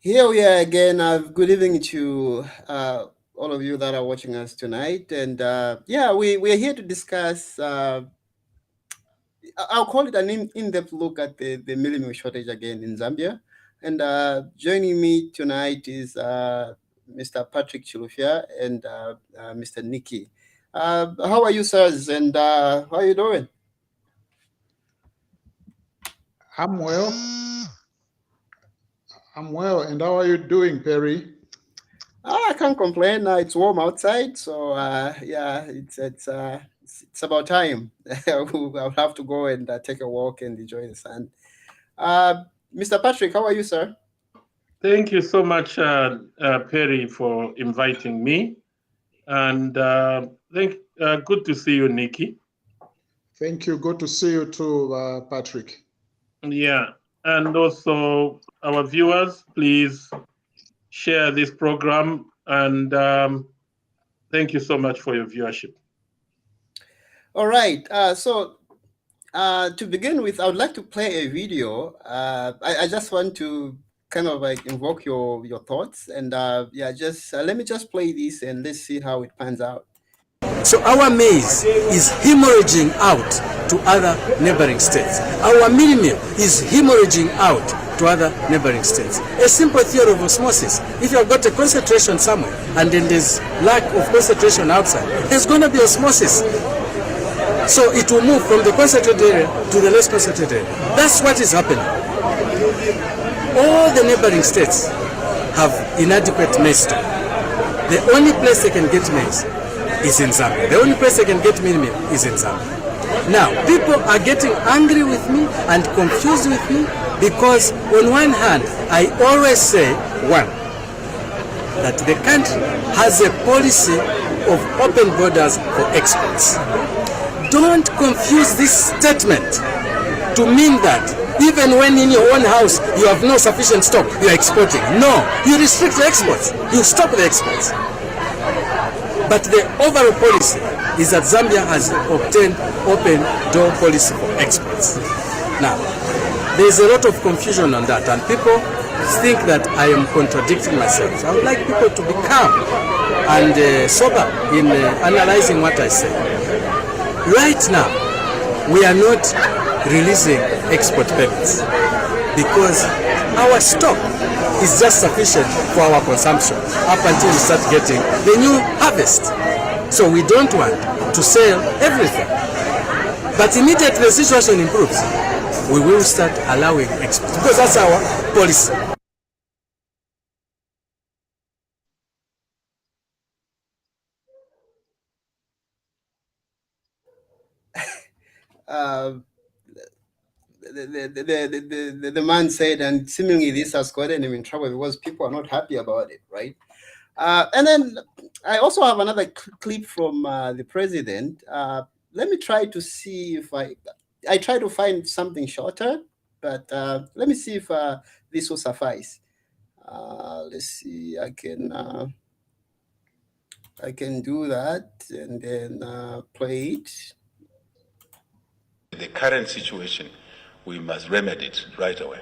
Here we are again. Good evening to all of you that are watching us tonight. And yeah, we're here to discuss, I'll call it an in-depth look at the mealie meal shortage again in Zambia. And joining me tonight is Mr. Patrick Chilufya and Mr. Nikki. How are you, sirs? And how are you doing? I'm well. I'm well. And how are you doing, Perry? I can't complain. It's warm outside, so yeah, it's about time. I'll have to go and take a walk and enjoy the sun. Mr. Patrick, how are you, sir? Thank you so much, Perry, for inviting me. And good to see you, Nikki. Thank you. Good to see you too, Patrick. Yeah. And also our viewers, please share this program. And thank you so much for your viewership. All right. So to begin with, I would like to play a video. I just want to kind of like invoke your thoughts. And yeah, just let me just play this and let's see how it pans out. So our maize is hemorrhaging out to other neighboring states. Our mealie meal is hemorrhaging out to other neighboring states. A simple theory of osmosis. If you have got a concentration somewhere and then there's lack of concentration outside, there's going to be osmosis. So it will move from the concentrated area to the less concentrated area. That's what is happening. All the neighboring states have inadequate maize stock. The only place they can get maize is in Zambia. The only place they can get mealie meal is in Zambia. Now, people are getting angry with me and confused with me because on one hand, I always say, one, that the country has a policy of open borders for exports. Don't confuse this statement to mean that even when in your own house you have no sufficient stock, you are exporting. No, you restrict the exports. You stop the exports. But the overall policy is that Zambia has obtained open door policy for exports. Now, there is a lot of confusion on that, and people think that I am contradicting myself. I would like people to be calm and sober in analyzing what I say. Right now, we are not releasing export permits because our stock is just sufficient for our consumption up until we start getting the new harvest. So we don't want to sell everything. But immediately the situation improves, we will start allowing exports because that's our policy. The man said, and seemingly this has gotten him in trouble because people are not happy about it, right? And then I also have another clip from the president. Let me try to see if I try to find something shorter, but let me see if this will suffice. Let's see, I can do that and then play it. The current situation, we must remedy it right away.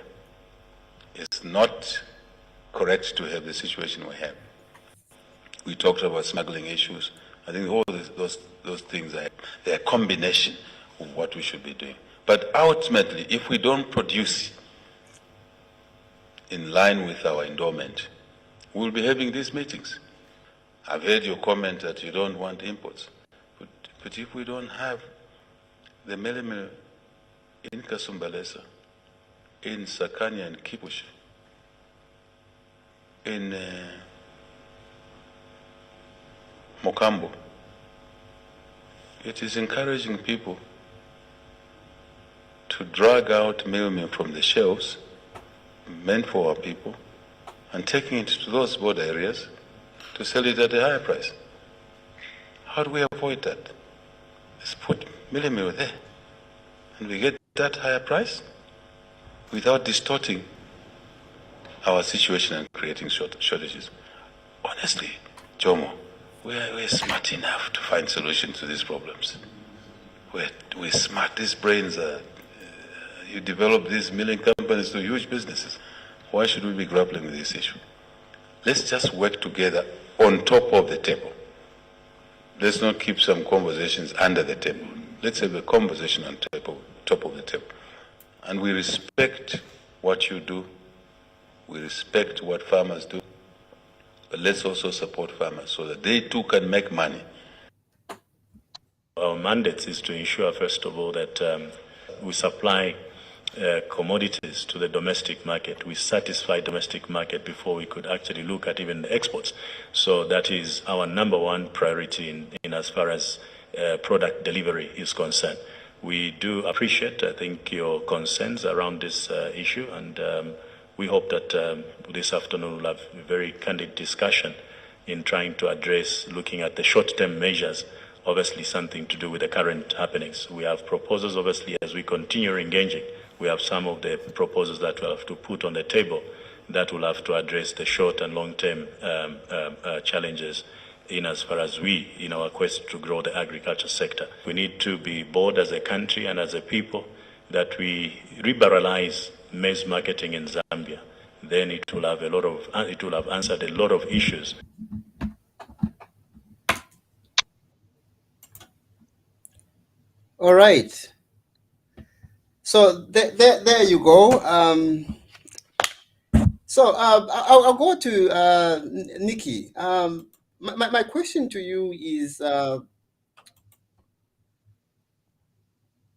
It's not correct to have the situation we have. We talked about smuggling issues. I think all those things are a combination of what we should be doing. But ultimately, if we don't produce in line with our endowment, we'll be having these meetings. I've heard your comment that you don't want imports. But if we don't have the mealie meal in Kasumbalesa, in Sakanya and Kipushi, in Mokambo, it is encouraging people to drag out mealie meal from the shelves meant for our people and taking it to those border areas to sell it at a higher price. How do we avoid that? Let's put mealie meal there and we get that higher price without distorting our situation and creating shortages. Honestly, Jomo, we're smart enough to find solutions to these problems. We're smart. These brains are, you develop these milling companies to huge businesses. Why should we be grappling with this issue? Let's just work together on top of the table. Let's not keep some conversations under the table. Let's have a conversation on top of the table. And we respect what you do. We respect what farmers do. But let's also support farmers so that they too can make money. Our mandate is to ensure, first of all, that we supply commodities to the domestic market. We satisfy domestic market before we could actually look at even the exports. So that is our number one priority in as far as product delivery is concerned. We do appreciate, I think, your concerns around this issue, and we hope that this afternoon we'll have a very candid discussion in trying to address, looking at the short-term measures, obviously something to do with the current happenings. We have proposals, obviously, as we continue engaging. We have some of the proposals that we'll have to put on the table that will have to address the short and long-term challenges in as far as we, in our quest to grow the agriculture sector. We need to be bold as a country and as a people that we liberalize maize marketing in Zambia. Then it will have answered a lot of issues. All right. So there you go. So I'll go to Nikki. My question to you is,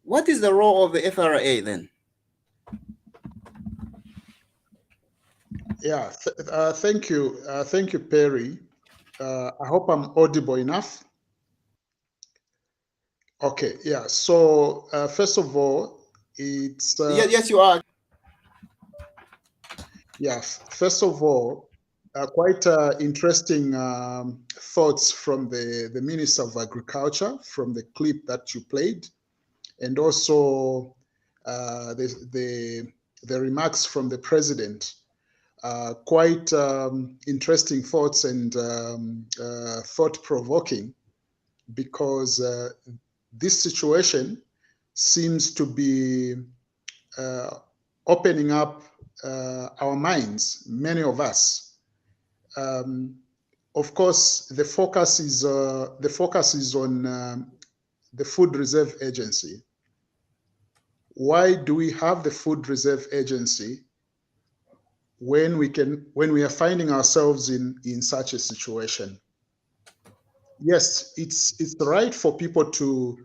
what is the role of the FRA then? Yeah, thank you. Thank you, Perry. I hope I'm audible enough. Okay, yeah. So first of all, it's Yes, you are. yeah. First of all, quite interesting thoughts from the Minister of Agriculture from the clip that you played, and also the remarks from the President. Quite interesting thoughts and thought-provoking, because this situation seems to be opening up our minds, many of us. Of course, the focus is on the Food Reserve Agency. Why do we have the Food Reserve Agency when we are finding ourselves in such a situation? Yes, it's right for people to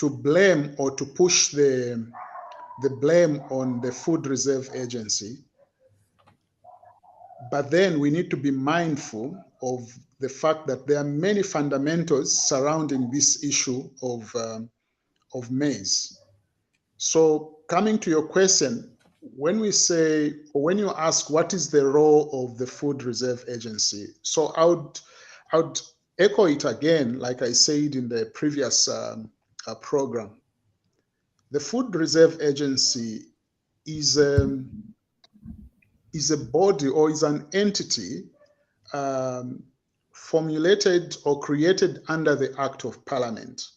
blame or to push the blame on the Food Reserve Agency, but then we need to be mindful of the fact that there are many fundamentals surrounding this issue of maize. So coming to your question, when we say, or when you ask what is the role of the Food Reserve Agency, so I would echo it again, like I said in the previous program. The Food Reserve Agency is a body, or is an entity formulated or created under the Act of Parliament.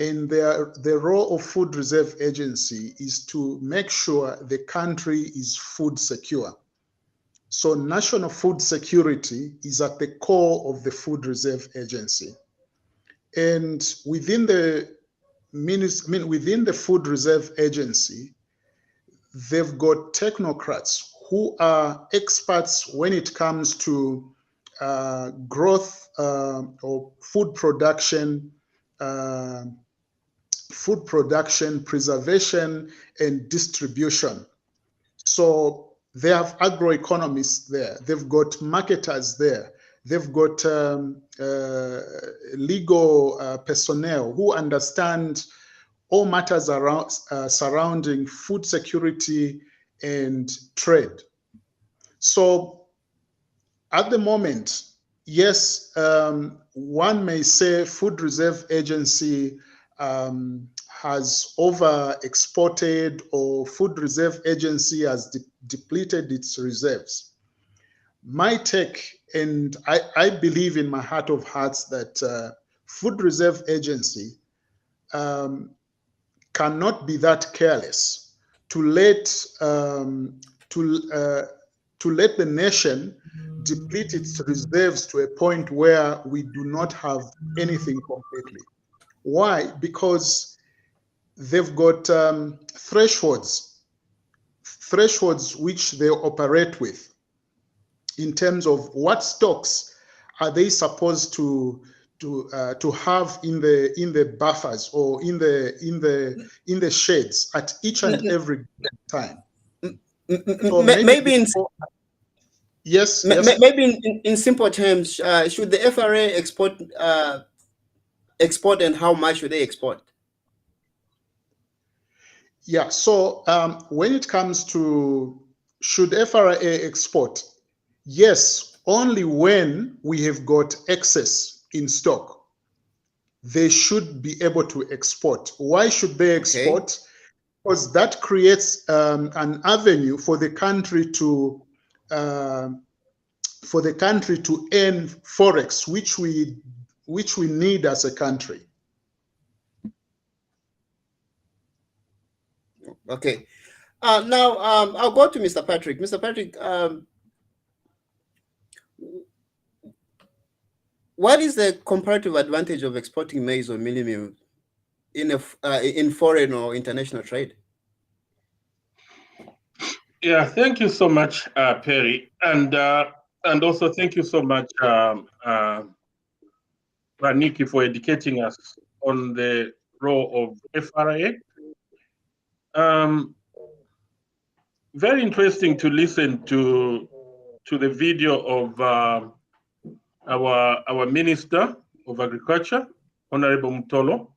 And the role of Food Reserve Agency is to make sure the country is food secure. So national food security is at the core of the Food Reserve Agency. And within the Food Reserve Agency, they've got technocrats who are experts when it comes to growth or food production, preservation, and distribution. So they have agroeconomists there. They've got marketers there. They've got legal personnel who understand all matters around surrounding food security and trade. So at the moment, yes, one may say Food Reserve Agency has over-exported, or Food Reserve Agency has depleted its reserves. My take, and I believe in my heart of hearts, that Food Reserve Agency cannot be that careless to let the nation deplete its reserves to a point where we do not have anything completely. Why? Because they've got thresholds which they operate with in terms of what stocks are they supposed to have in the buffers or in the sheds at each and every time. So maybe in yes. Maybe in simple terms, should the FRA export, and how much should they export? Yeah. So when it comes to should FRA export, yes, only when we have got excess in stock, they should be able to export. Why should they export? Okay. Because that creates an avenue for the country to earn forex, which we need as a country. Okay. Now I'll go to Mr. Patrick. Mr. Patrick, what is the comparative advantage of exporting maize or mealie meal in foreign or international trade? Yeah, thank you so much, Perry, and also thank you so much, Raniki, for educating us on the role of FRA. Very interesting to listen to the video of our Minister of Agriculture, Honorable Mutolo.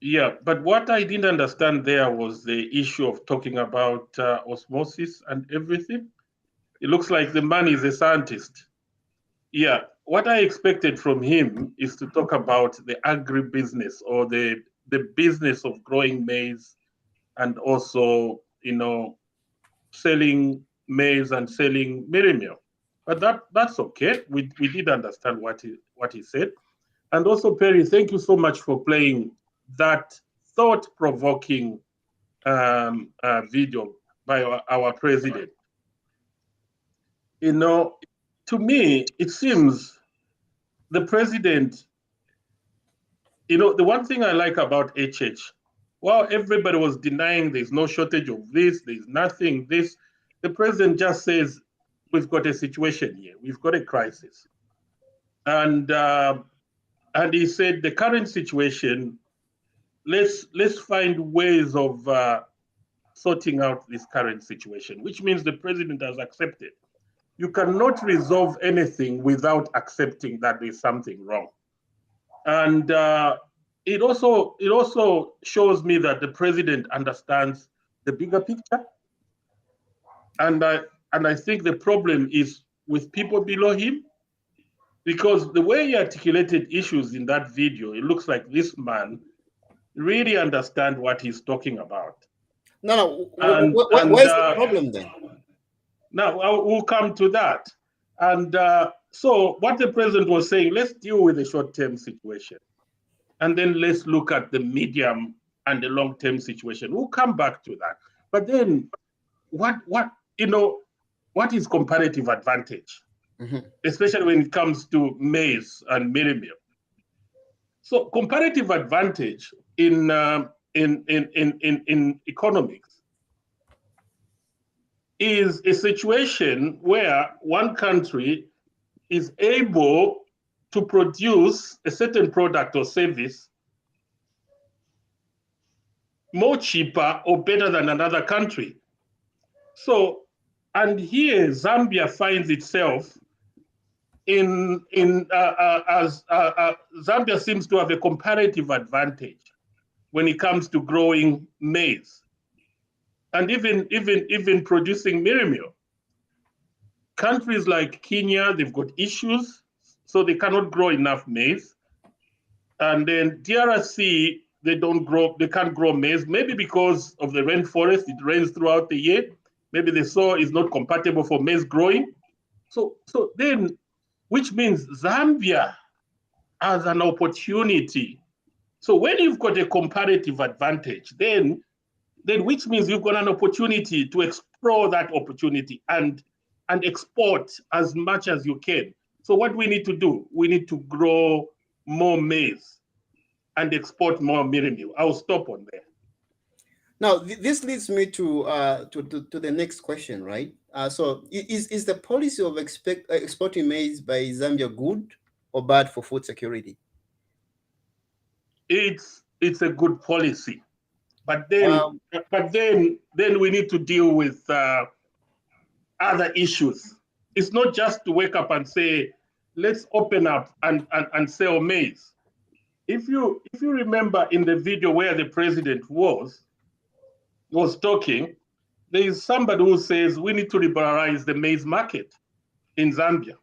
Yeah, but what I didn't understand there was the issue of talking about osmosis and everything. It looks like the man is a scientist. Yeah, what I expected from him is to talk about the agribusiness or the business of growing maize and also, selling maize and selling mealie meal. But that's okay. We did understand what he said. And also, Perry, thank you so much for playing that thought-provoking video by our president. To me, it seems the president, the one thing I like about HH, while everybody was denying there's no shortage of this, there's nothing, this, the president just says, we've got a situation here, we've got a crisis. And he said, the current situation, let's find ways of sorting out this current situation, which means the president has accepted. You cannot resolve anything without accepting that there's something wrong. And it also shows me that the president understands the bigger picture. And I think the problem is with people below him, because the way he articulated issues in that video, it looks like this man really understands what he's talking about. No. Where's the problem then? Now, we'll come to that. And so what the president was saying, let's deal with the short-term situation. And then let's look at the medium and the long-term situation. We'll come back to that. But then what is comparative advantage? Mm-hmm. Especially when it comes to maize and mealie meal. So comparative advantage in economics is a situation where one country is able to produce a certain product or service more cheaper or better than another country. So, and here Zambia finds itself Zambia seems to have a comparative advantage when it comes to growing maize and even producing mealie meal. Countries like Kenya, they've got issues, so they cannot grow enough maize. And then DRC, they can't grow maize, maybe because of the rainforest, it rains throughout the year. Maybe the soil is not compatible for maize growing. So then, which means Zambia has an opportunity. So when you've got a comparative advantage, then then which means you've got an opportunity to explore that opportunity and export as much as you can. So what we need to do, we need to grow more maize and export more mealie meal. I'll stop on there. Now, this leads me to the next question, right? So, is the policy of exporting maize by Zambia good or bad for food security? It's a good policy, but then we need to deal with other issues. It's not just to wake up and say, let's open up and sell maize. If you remember in the video where the president was talking, there is somebody who says we need to liberalize the maize market in Zambia.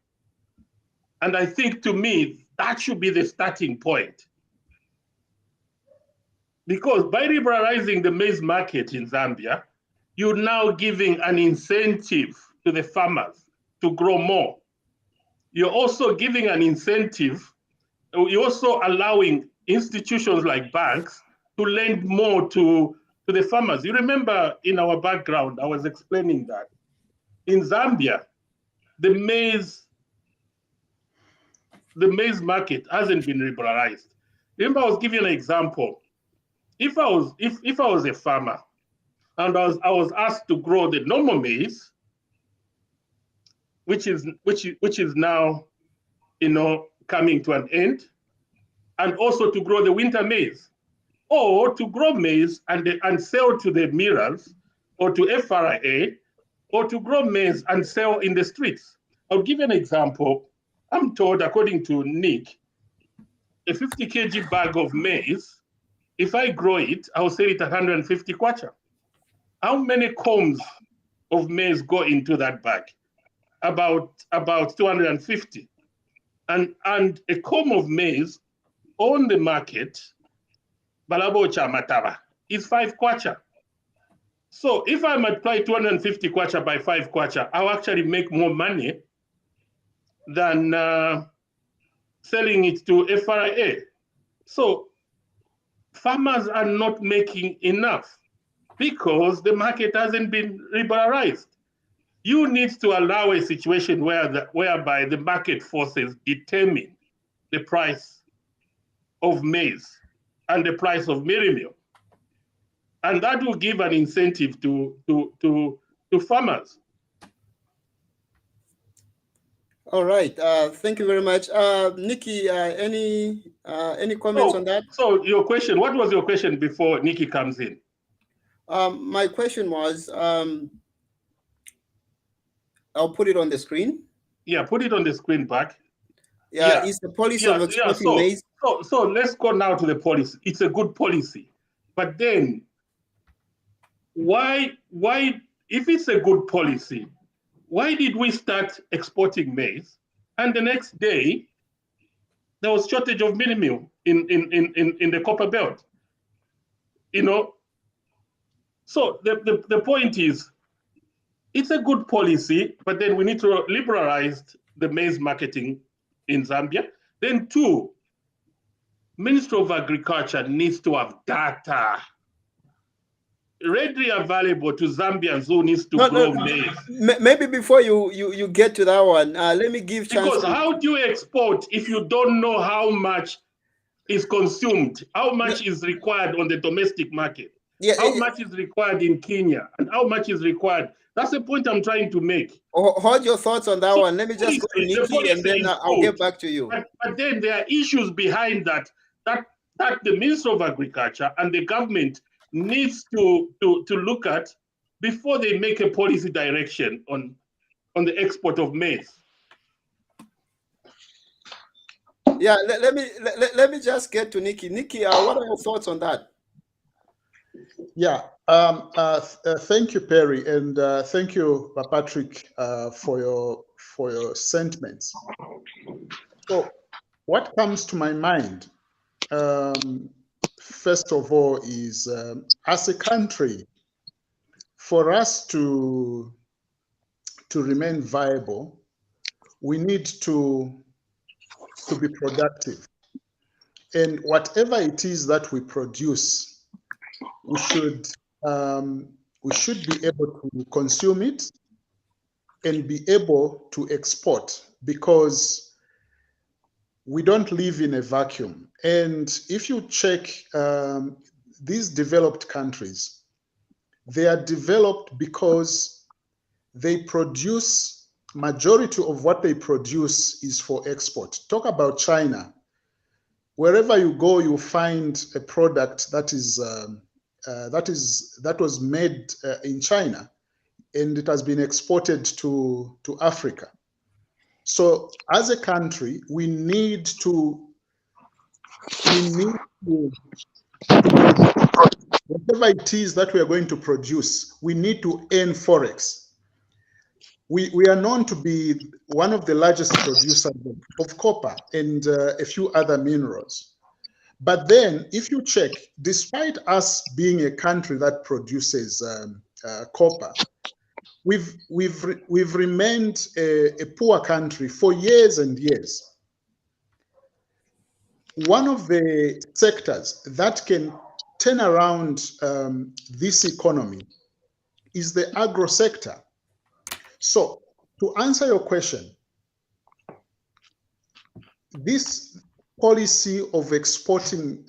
And I think, to me, that should be the starting point. Because by liberalizing the maize market in Zambia, you're now giving an incentive to the farmers to grow more. You're also giving an incentive, you're also allowing institutions like banks to lend more to the farmers. You remember in our background, I was explaining that in Zambia, the maize market hasn't been liberalized. Remember, I was giving an example. If I was a farmer and I was asked to grow the normal maize, which is now, coming to an end, and also to grow the winter maize, or to grow maize and sell to the millers or to FRA, or to grow maize and sell in the streets. I'll give you an example. I'm told, according to Nick, a 50 kg bag of maize, if I grow it, I'll sell it at 150 kwacha. How many combs of maize go into that bag? About 250. And a comb of maize on the market, Balabocha Mataba, is 5 kwacha. So if I multiply 250 kwacha by 5 kwacha, I'll actually make more money than selling it to FRA. So farmers are not making enough because the market hasn't been liberalized. You need to allow a situation whereby the market forces determine the price of maize and the price of mealie meal. And that will give an incentive to farmers. All right. Thank you very much. Nikki, any comments on that? So your question, what was your question before Nikki comes in? My question was, I'll put it on the screen. Yeah, put it on the screen back. Yeah, is the policy of exporting maize? So let's go now to the policy. It's a good policy. But then why, if it's a good policy, why did we start exporting maize? And the next day, there was shortage of mealie meal in the Copper Belt. So the point is, it's a good policy, but then we need to liberalize the maize marketing in Zambia. Then 2, Ministry of Agriculture needs to have data readily available to Zambians who needs to grow maize. Maybe before you get to that one, let me give chance. Because how do you export if you don't know how much is consumed, how much is required on the domestic market, how much is required in Kenya, and how much is required? That's the point I'm trying to make. Hold your thoughts on that one. Let me just go to Nikki and then I'll get back to you. But then there are issues behind that the Minister of Agriculture and the government needs to look at before they make a policy direction on the export of maize. Yeah, let me just get to Nikki. Nikki, what are your thoughts on that? Yeah, thank you, Perry, and thank you, Patrick, for your sentiments. So, what comes to my mind, first of all, is as a country, for us to remain viable, we need to be productive, and whatever it is that we produce, we should we should be able to consume it and be able to export, because we don't live in a vacuum. And if you check these developed countries, they are developed because they produce, majority of what they produce is for export. Talk about China. Wherever you go, you find a product that was made in China, and it has been exported to Africa. So as a country, we need to whatever it is that we are going to produce, we need to earn forex. We are known to be one of the largest producers of copper and a few other minerals. But then, if you check, despite us being a country that produces copper, we've remained a poor country for years and years. One of the sectors that can turn around this economy is the agro sector. So, to answer your question, this policy of exporting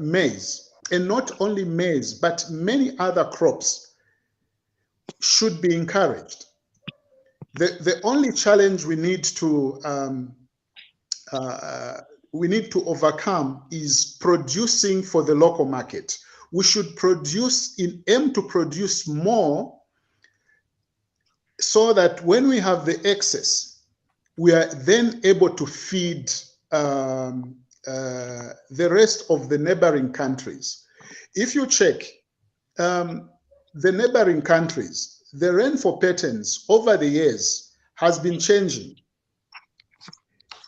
maize, and not only maize, but many other crops, should be encouraged. The only challenge we need to overcome is producing for the local market. We should aim to produce more, so that when we have the excess, we are then able to feed the rest of the neighboring countries. If you check the neighboring countries, the rainfall patterns over the years has been changing.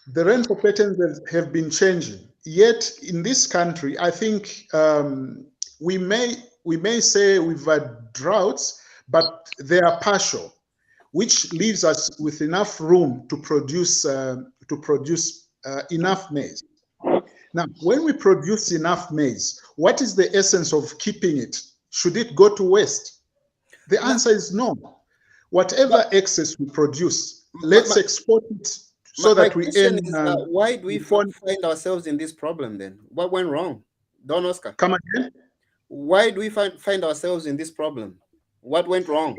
The rainfall patterns have been changing. Yet in this country, I think we may say we've had droughts, but they are partial, which leaves us with enough room to produce enough maize. Now, when we produce enough maize, what is the essence of keeping it? Should it go to waste? The answer is no. Whatever excess we produce, let's export it so that we earn. Why do we find ourselves in this problem then? What went wrong? Don Oscar. Come again? Why do we find ourselves in this problem? What went wrong?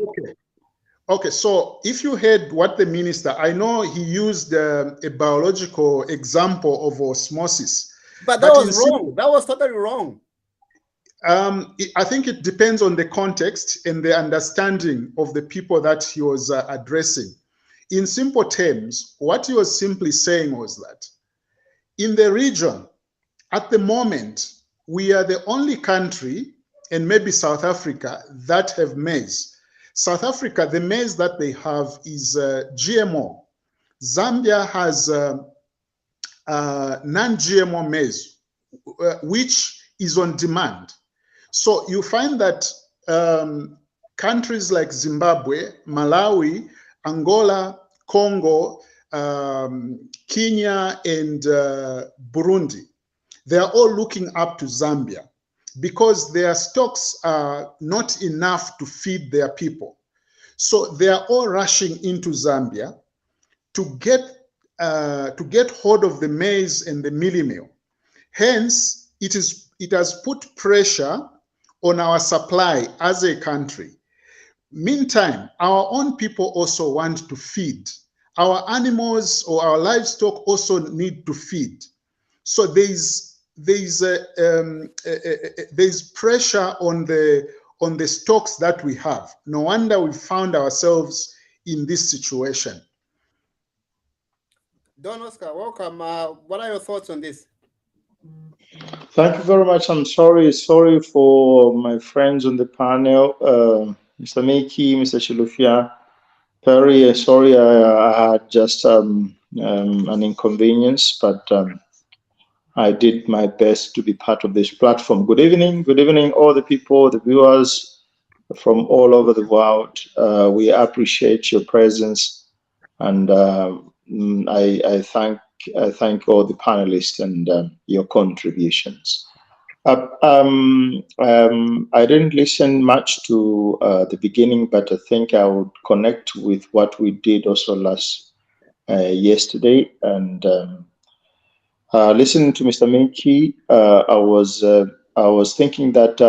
Okay, so if you heard what the minister, I know he used a biological example of osmosis. But that was wrong. That was totally wrong. I think it depends on the context and the understanding of the people that he was addressing. In simple terms, what he was simply saying was that in the region, at the moment, we are the only country, and maybe South Africa, that have maize. South Africa, the maize that they have is GMO. Zambia has non-GMO maize, which is on demand. So you find that countries like Zimbabwe, Malawi, Angola, Congo, Kenya, and Burundi, they are all looking up to Zambia, because their stocks are not enough to feed their people. So they are all rushing into Zambia to get hold of the maize and the mealie meal. Hence, it has put pressure on our supply as a country. Meantime, our own people also want to feed. Our animals or our livestock also need to feed. So there's pressure on the stocks that we have. No wonder we found ourselves in this situation. Don Oscar, welcome. What are your thoughts on this? Thank you very much. I'm sorry for my friends on the panel, Mr. Miki, Mr. Chilufya, Perry. Sorry, I had just an inconvenience, but I did my best to be part of this platform. Good evening, all the people, the viewers from all over the world. We appreciate your presence, and I thank all the panelists and your contributions. I didn't listen much to the beginning, but I think I would connect with what we did also yesterday. And listening to Mr. Minky, I was thinking that,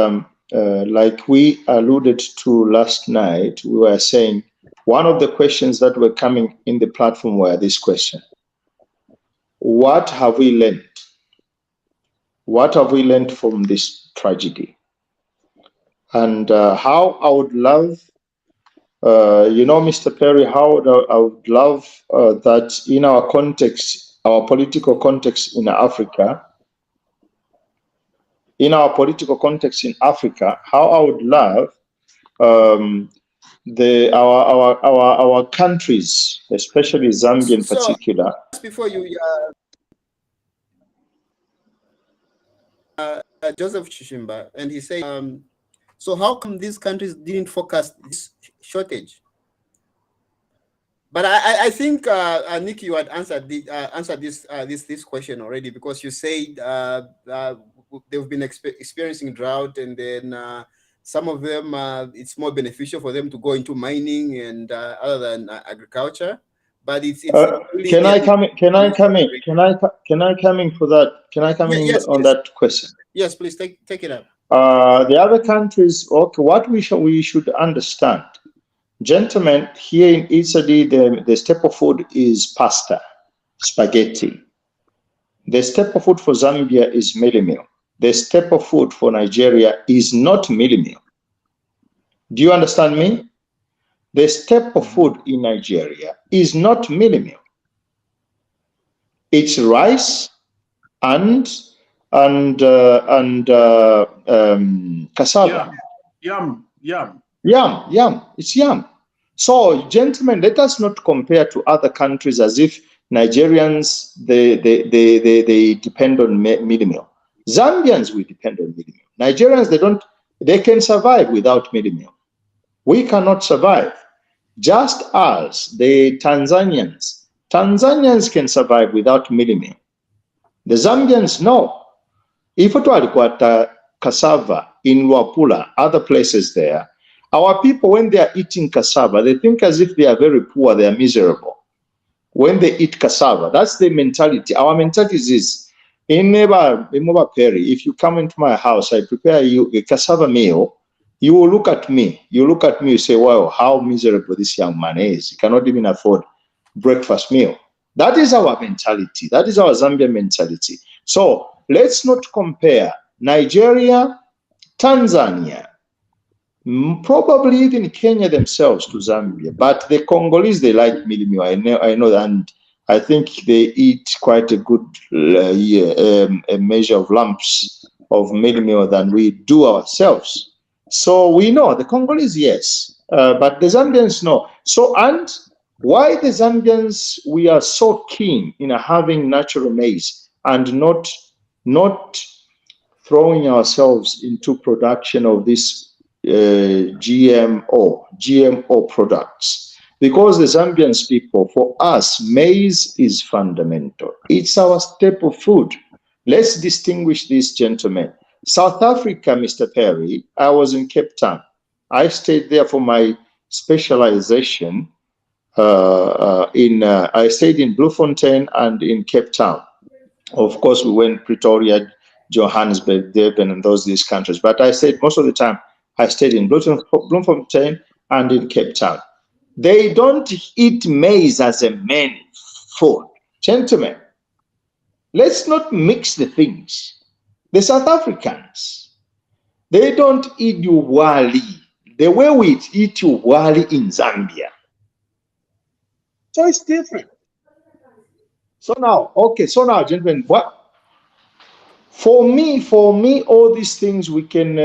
like we alluded to last night, we were saying one of the questions that were coming in the platform were this question: what have we learned? What have we learned from this tragedy? And how I would love, Mr. Perry, how I would love that in our context, our political context in Africa, how I would love our countries, especially Zambia in particular. Before you, Joseph Chishimba, and he said, so how come these countries didn't focus this shortage? But I think Nick, you had answered this question already, because you said they've been experiencing drought, and then some of them it's more beneficial for them to go into mining and other than agriculture. But it's really can I come in for that? Can I come in on that question? Yes, please take it up. The other countries, okay, what we should understand, gentlemen, here in Italy, the staple food is pasta, spaghetti. The staple food for Zambia is mealie. The staple food for Nigeria is not mealie. Do you understand me? The staple food in Nigeria is not mealie. It's rice and cassava. Yam. It's yam. So, gentlemen, let us not compare to other countries as if Nigerians they depend on mealie meal. Zambians we depend on mealie meal. Nigerians they can survive without mealie meal. We cannot survive. Just as the Tanzanians can survive without mealie meal. The Zambians no. If it were cassava in Luapula, other places there, our people, when they are eating cassava, they think as if they are very poor, they are miserable. When they eat cassava, that's the mentality. Our mentality is, in Moba Perry, if you come into my house, I prepare you a cassava meal, you will look at me. You say, wow, how miserable this young man is. He cannot even afford breakfast meal. That is our mentality. That is our Zambian mentality. So let's not compare Nigeria, Tanzania, probably even Kenya themselves to Zambia. But the Congolese, they like mealie meal. I know that, and I think they eat quite a good a measure of lumps of mealie meal than we do ourselves. So we know the Congolese, yes, but the Zambians, no. So, and why the Zambians, we are so keen in having natural maize and not throwing ourselves into production of this GMO products. Because the Zambians people, for us, maize is fundamental. It's our staple food. Let's distinguish this, gentlemen. South Africa, Mr. Perry, I was in Cape Town. I stayed there for my specialization. I stayed in Bloemfontein and in Cape Town. Of course, we went Pretoria, Johannesburg, Durban, and these countries. But I stayed most of the time. I stayed in Bloemfontein and in Cape Town. They don't eat maize as a main food, gentlemen. Let's not mix the things. The South Africans, they don't eat uwali the way we eat uwali in Zambia. So it's different. So now, gentlemen, what? For me, all these things we can.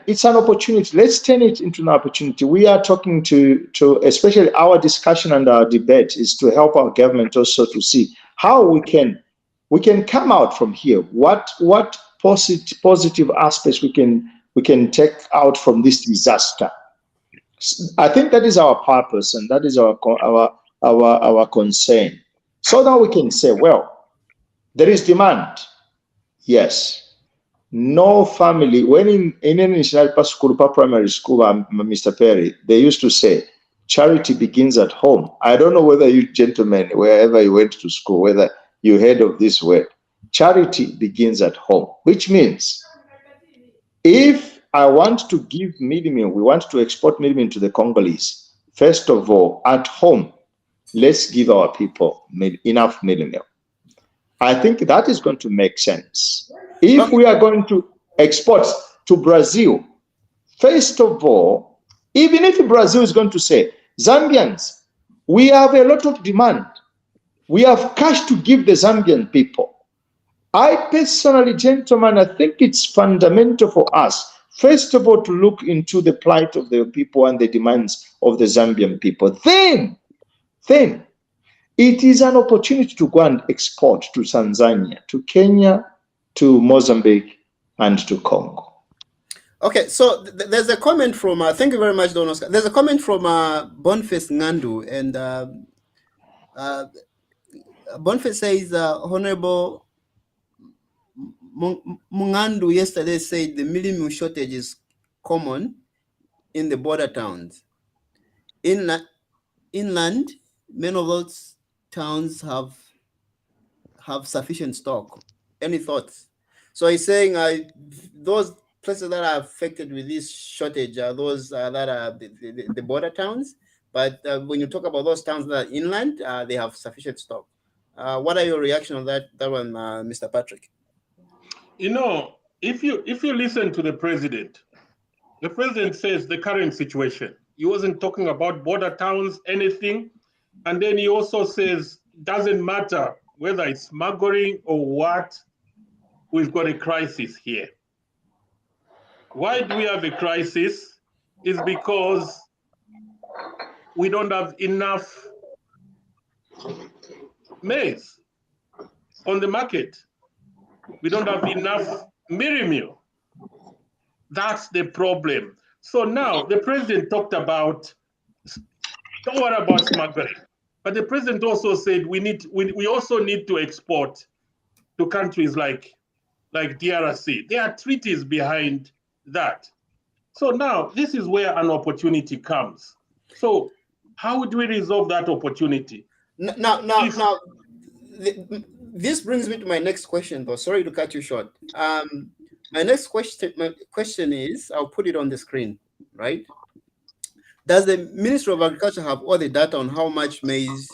It's an opportunity. Let's turn it into an opportunity. We are talking to especially our discussion and our debate is to help our government also to see how we can come out from here. What positive aspects we can take out from this disaster. I think that is our purpose and that is our concern. So now we can say, well, there is demand. Yes. no family, when in any national school, primary school, Mr. Perry, they used to say, charity begins at home. I don't know whether you gentlemen, wherever you went to school, whether you heard of this word. Charity begins at home, which means if I want to give mealie meal, we want to export mealie meal to the Congolese, first of all, at home, let's give our people enough mealie meal. I think that is going to make sense. If we are going to export to Brazil, first of all, even if Brazil is going to say, Zambians, we have a lot of demand. We have cash to give the Zambian people. I personally, gentlemen, I think it's fundamental for us, first of all, to look into the plight of the people and the demands of the Zambian people. Then it is an opportunity to go and export to Tanzania, to Kenya, to Mozambique, and to Congo. Okay, so there's a comment from, thank you very much, Don Oscar. There's a comment from Boniface Ngandu, and Boniface says, Honorable Mungandu yesterday said the mealie meal shortage is common in the border towns. Inland, many of those towns have sufficient stock. Any thoughts? So he's saying those places that are affected with this shortage are those that are the border towns. But when you talk about those towns that are inland, they have sufficient stock. What are your reaction on that one, Mr. Patrick? You know, if you listen to the president says the current situation. He wasn't talking about border towns, anything. And then he also says, doesn't matter whether it's smuggling or what, we've got a crisis here. Why do we have a crisis? Is because we don't have enough maize on the market. We don't have enough mealie meal. That's the problem. So now the president talked about, don't worry about smuggling. But the president also said we also need to export to countries like DRC. There are treaties behind that. So now this is where an opportunity comes. So how do we resolve that opportunity? Now, this brings me to my next question, though. Sorry to cut you short. My next question is, I'll put it on the screen, right? Does the Ministry of Agriculture have all the data on how much maize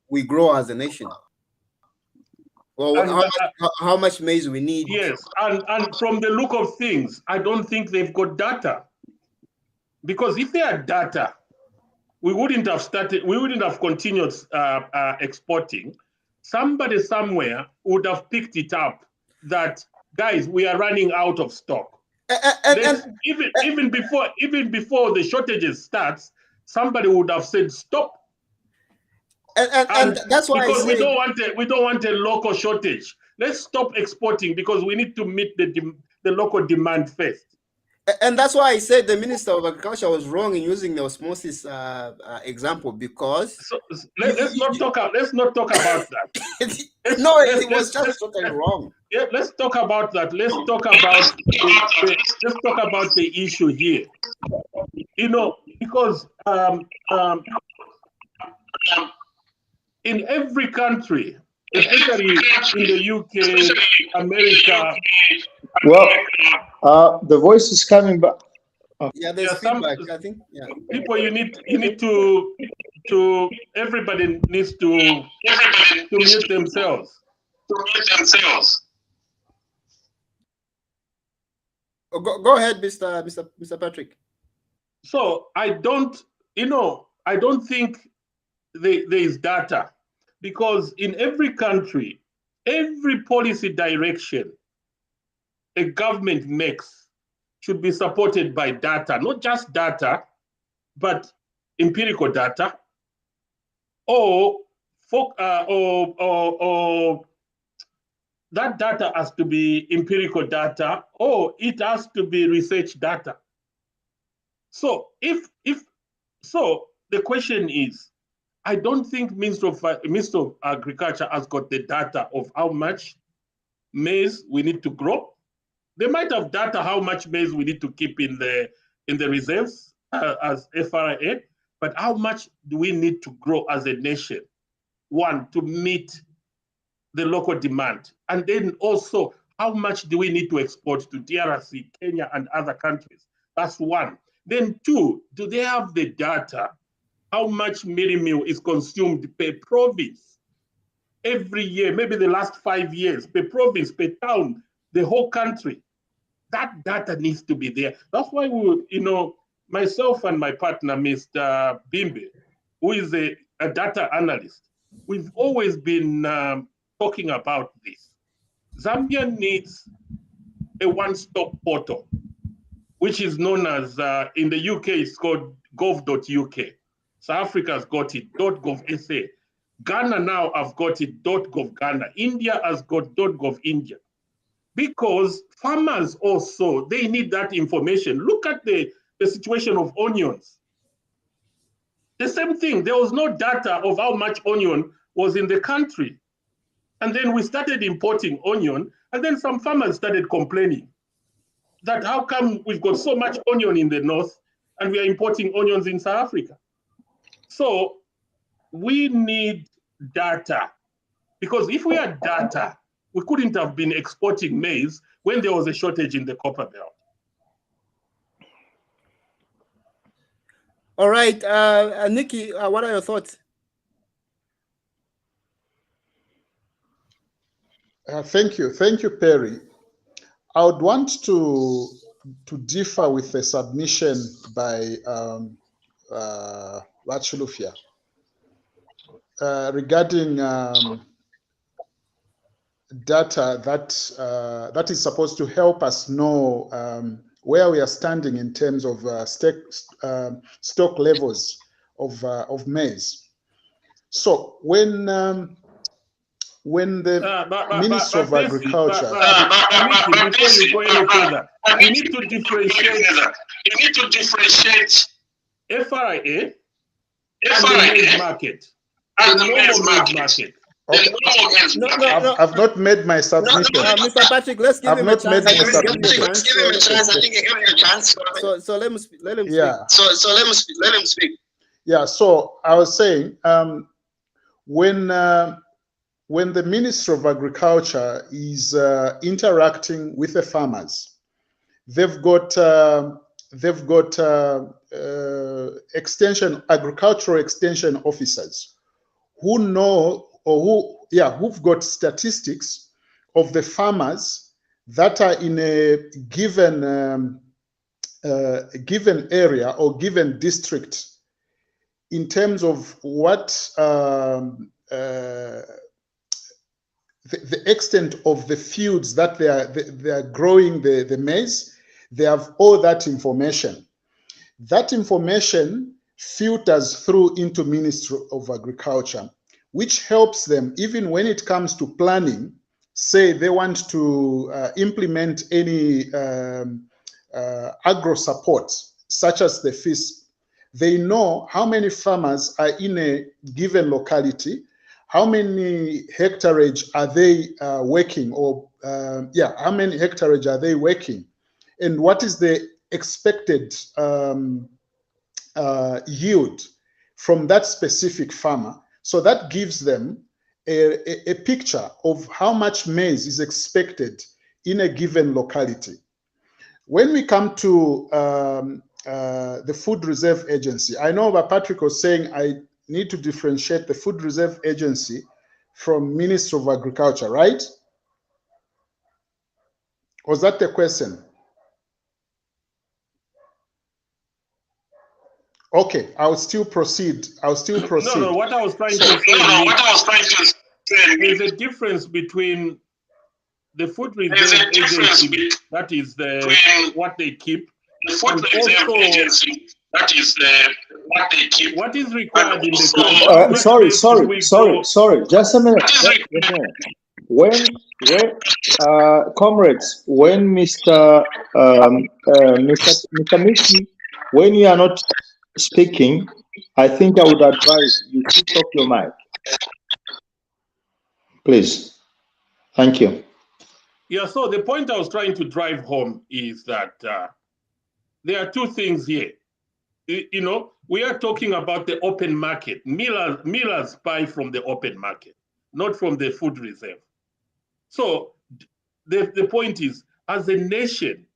we grow as a nation? Well, how much maize we need? Yes, and from the look of things, I don't think they've got data. Because if they had data, we wouldn't have continued exporting. Somebody somewhere would have picked it up that, guys, we are running out of stock. Even before the shortages starts, somebody would have said stop. And that's why because we don't want a local shortage. Let's stop exporting because we need to meet the local demand first. And that's why I said the Minister of Agriculture was wrong in using the osmosis example, because let's not talk about that. No, it was just totally wrong. Yeah, let's talk about that. Let's talk about the issue here. You know, because in every country, especially in the UK, America. Well, the voice is coming back. Yeah, there's feedback, I think. Yeah. People, you need to everybody needs to mute themselves. Go ahead, Mr. Patrick. So I don't think there is data, because in every country, every policy direction a government makes should be supported by data, not just data, but empirical data, or that data has to be empirical data, or it has to be research data. So so the question is, I don't think Minister of Agriculture has got the data of how much maize we need to grow. They might have data how much maize we need to keep in the reserves as FRA, but how much do we need to grow as a nation? One, to meet the local demand. And then also, how much do we need to export to DRC, Kenya, and other countries? That's one. Then two, do they have the data? How much mealie meal is consumed per province every year, maybe the last 5 years, per province, per town, the whole country? That data needs to be there. That's why myself and my partner, Mr. Bimbe, who is a data analyst, we've always been talking about this. Zambia needs a one-stop portal, which is known as, in the UK, it's called gov.uk. South Africa's got it, .gov.sa. Ghana now have got it, .gov Ghana. India has got .gov India. Because farmers also, they need that information. Look at the situation of onions. The same thing, there was no data of how much onion was in the country. And then we started importing onion, and then some farmers started complaining that how come we've got so much onion in the north and we are importing onions in South Africa? So we need data, because if we had data, we couldn't have been exporting maize when there was a shortage in the copper belt. All right, Nikki, what are your thoughts? Thank you, Perry. I would want to differ with the submission by Wachulufia regarding data that is supposed to help us know where we are standing in terms of stock levels of maize. So when the Minister of Agriculture, before you go any further, you need to differentiate FRA and the maize market, and the normal maize market. Okay. I've not made my submission. Mr. Patrick, let's give him a chance. I've not made my submission. So let him speak. Yeah. So let him speak. Yeah. So I was saying, when the Minister of Agriculture is interacting with the farmers, they've got agricultural extension officers who know, or who've got statistics of the farmers that are in a given area or given district in terms of what the extent of the fields that they are growing the maize. They have all that information. That information filters through into Ministry of Agriculture, which helps them even when it comes to planning. Say they want to implement any agro support, such as the FISP. They know how many farmers are in a given locality, how many hectareage are they working, or how many hectareage are they working, and what is the expected yield from that specific farmer. So that gives them a picture of how much maize is expected in a given locality. When we come to the Food Reserve Agency, I know that Patrick was saying I need to differentiate the Food Reserve Agency from Ministry of Agriculture, right? Was that the question? Okay, I'll still proceed. No, what I was trying to say, there's a difference between the Food Reserve Agency, that is what they keep, and also what is required in the Sorry. Just a minute. When comrades, when Mr. Miki, when you are not speaking, I think I would advise you switch off your mic, please. Thank you. Yeah, so the point I was trying to drive home is that there are two things here. You know, we are talking about the open market. Millers buy from the open market, not from the food reserve. So the point is, as a nation,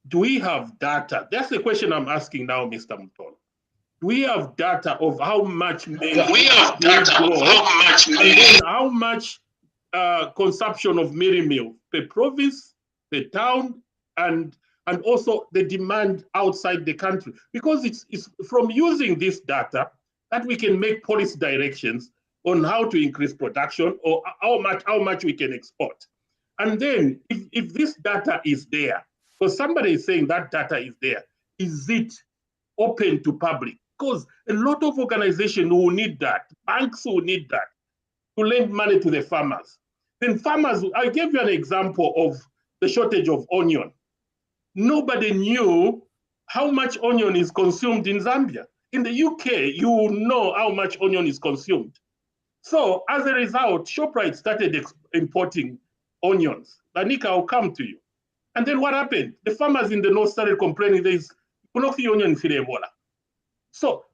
do we have data? That's the question I'm asking now, Mr. Mutolo. Do we have data of how much maize we grow, and then how much consumption of mealie meal per province, per town, and also the demand outside the country? Because it's from using this data that we can make policy directions on how to increase production or how much we can export. And then if this data is there, because somebody is saying that data is there, is it open to public? Because a lot of organizations will need that, banks will need that to lend money to the farmers. Then farmers, I gave you an example of the shortage of onion. Nobody knew how much onion is consumed in Zambia. In the UK, you will know how much onion is consumed. So as a result, ShopRite started importing onions. Lanika, I'll come to you. And then what happened? The farmers in the north started complaining there's no onion in Ebola. So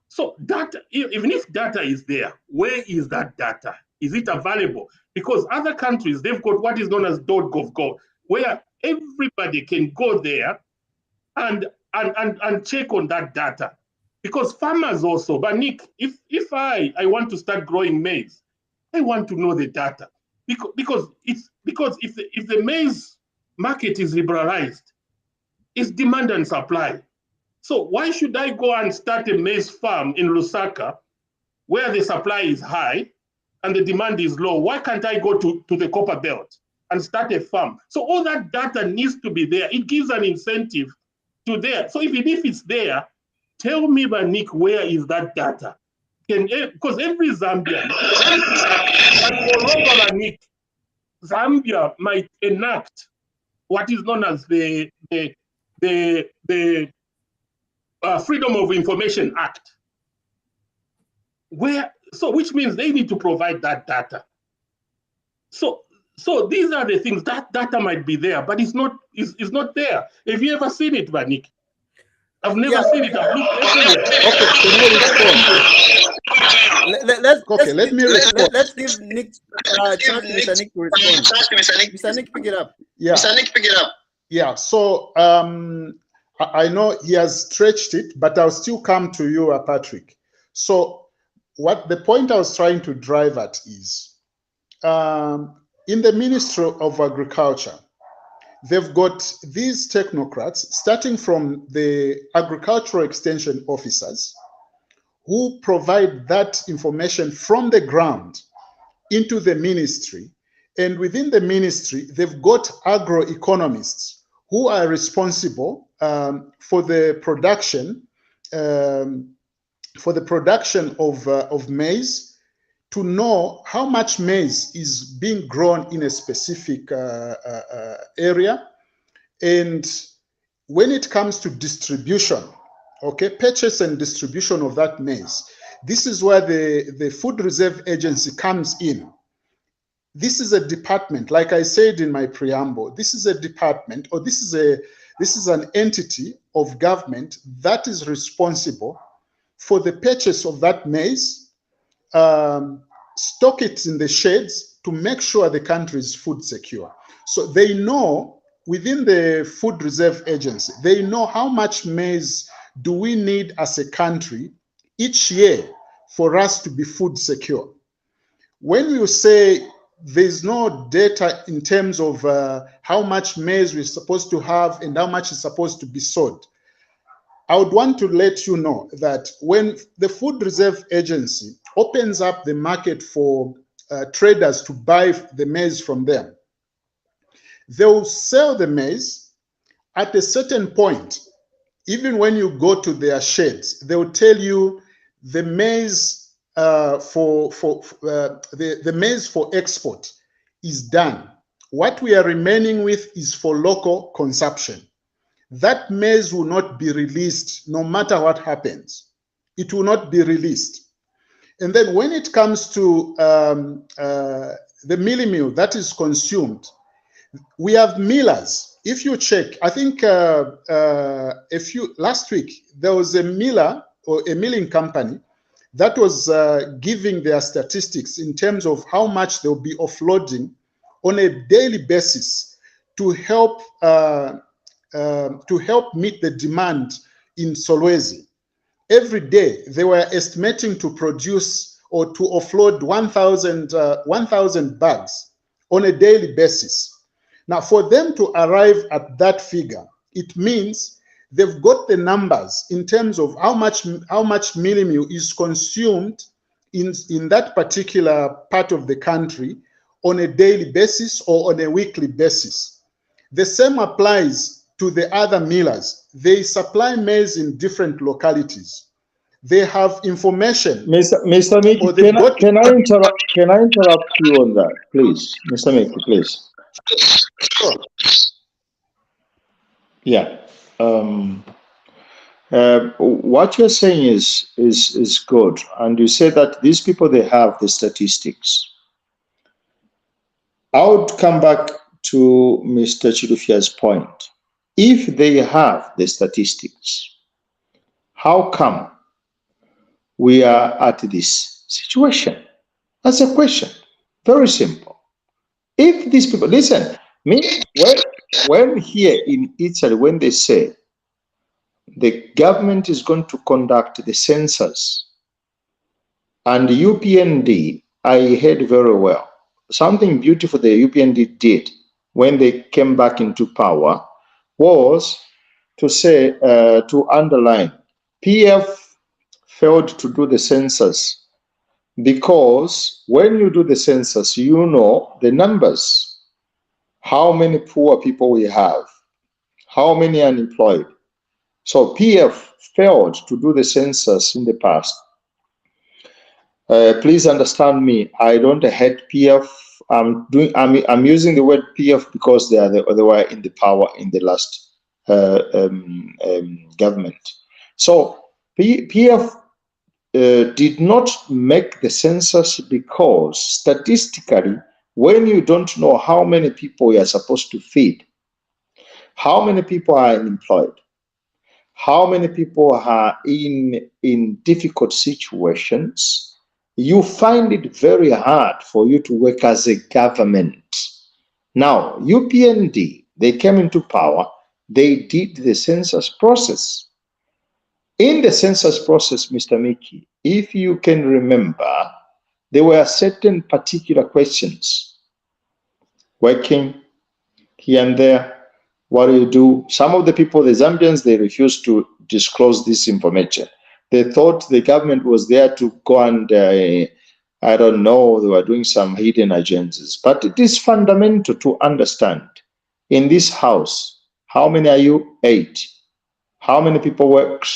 data, even if data is there, where is that data? Is it available? Because other countries, they've got what is known as .gov, where everybody can go there and check on that data. Because farmers also, but Nick, if I want to start growing maize, I want to know the data. Because if the maize market is liberalized, it's demand and supply. So why should I go and start a maize farm in Lusaka where the supply is high and the demand is low? Why can't I go to the copper belt and start a farm? So all that data needs to be there. It gives an incentive to there. So even if it's there, tell me, Nick, where is that data? Because every Zambian, and moreover, Nick, Zambia might enact what is known as the Freedom of Information Act, which means they need to provide that data. So these are the things. That data might be there, but it's not there. Have you ever seen it, Vanik? I've never seen it. I've looked everywhere. Okay, let me respond. Let's give Nick Mr. Nick to respond. Mr. Nick, pick it up. Yeah. Mr. Nick, pick it up. Yeah. So I know he has stretched it, but I'll still come to you, Patrick. So what the point I was trying to drive at is in the Ministry of Agriculture, they've got these technocrats starting from the agricultural extension officers who provide that information from the ground into the ministry. And within the ministry, they've got agroeconomists who are responsible for the production of maize, to know how much maize is being grown in a specific area. And when it comes to distribution, okay, purchase and distribution of that maize, this is where the Food Reserve Agency comes in. This is a department, like I said in my preamble, this is a department, or this is an entity of government that is responsible for the purchase of that maize, stock it in the sheds to make sure the country is food secure. So they know within the Food Reserve Agency, they know how much maize do we need as a country each year for us to be food secure. When you say there's no data in terms of how much maize we're supposed to have and how much is supposed to be sold, I would want to let you know that when the Food Reserve Agency opens up the market for traders to buy the maize from them, they will sell the maize at a certain point. Even when you go to their sheds, they will tell you the maize the maize for export is done. What we are remaining with is for local consumption. That maize will not be released no matter what happens. It will not be released. And then when it comes to the mealie meal that is consumed, we have millers. If you check, I think last week there was a miller or a milling company that was giving their statistics in terms of how much they'll be offloading on a daily basis to help meet the demand in Solwezi. Every day they were estimating to produce or to offload 1,000 bags on a daily basis. Now, for them to arrive at that figure, it means they've got the numbers in terms of how much mealie meal is consumed in that particular part of the country on a daily basis or on a weekly basis. The same applies to the other millers. They supply maize in different localities. They have information. Mr. Miki, can I interrupt you on that, please? Mr. Miki, please. Sure. Yeah. What you're saying is good. And you say that these people, they have the statistics. I would come back to Mr. Chilufia's point. If they have the statistics, how come we are at this situation? That's a question. Very simple. If these people, listen, when here in Italy, when they say the government is going to conduct the census and UPND, I heard very well. Something beautiful the UPND did when they came back into power was to say, to underline, PF failed to do the census because when you do the census, you know the numbers, how many poor people we have, how many unemployed. So PF failed to do the census in the past. Please understand me. I don't hate PF. I'm using the word PF because they were in the power in the last government. So PF did not make the census because statistically, when you don't know how many people you are supposed to feed, how many people are unemployed, how many people are in difficult situations, you find it very hard for you to work as a government. Now, UPND, they came into power, they did the census process. In the census process, Mr. Miki, if you can remember, there were certain particular questions. Working here and there, what do you do? Some of the people, the Zambians, they refused to disclose this information. They thought the government was there to go and, I don't know, they were doing some hidden agendas. But it is fundamental to understand, in this house, how many are you? 8. How many people work?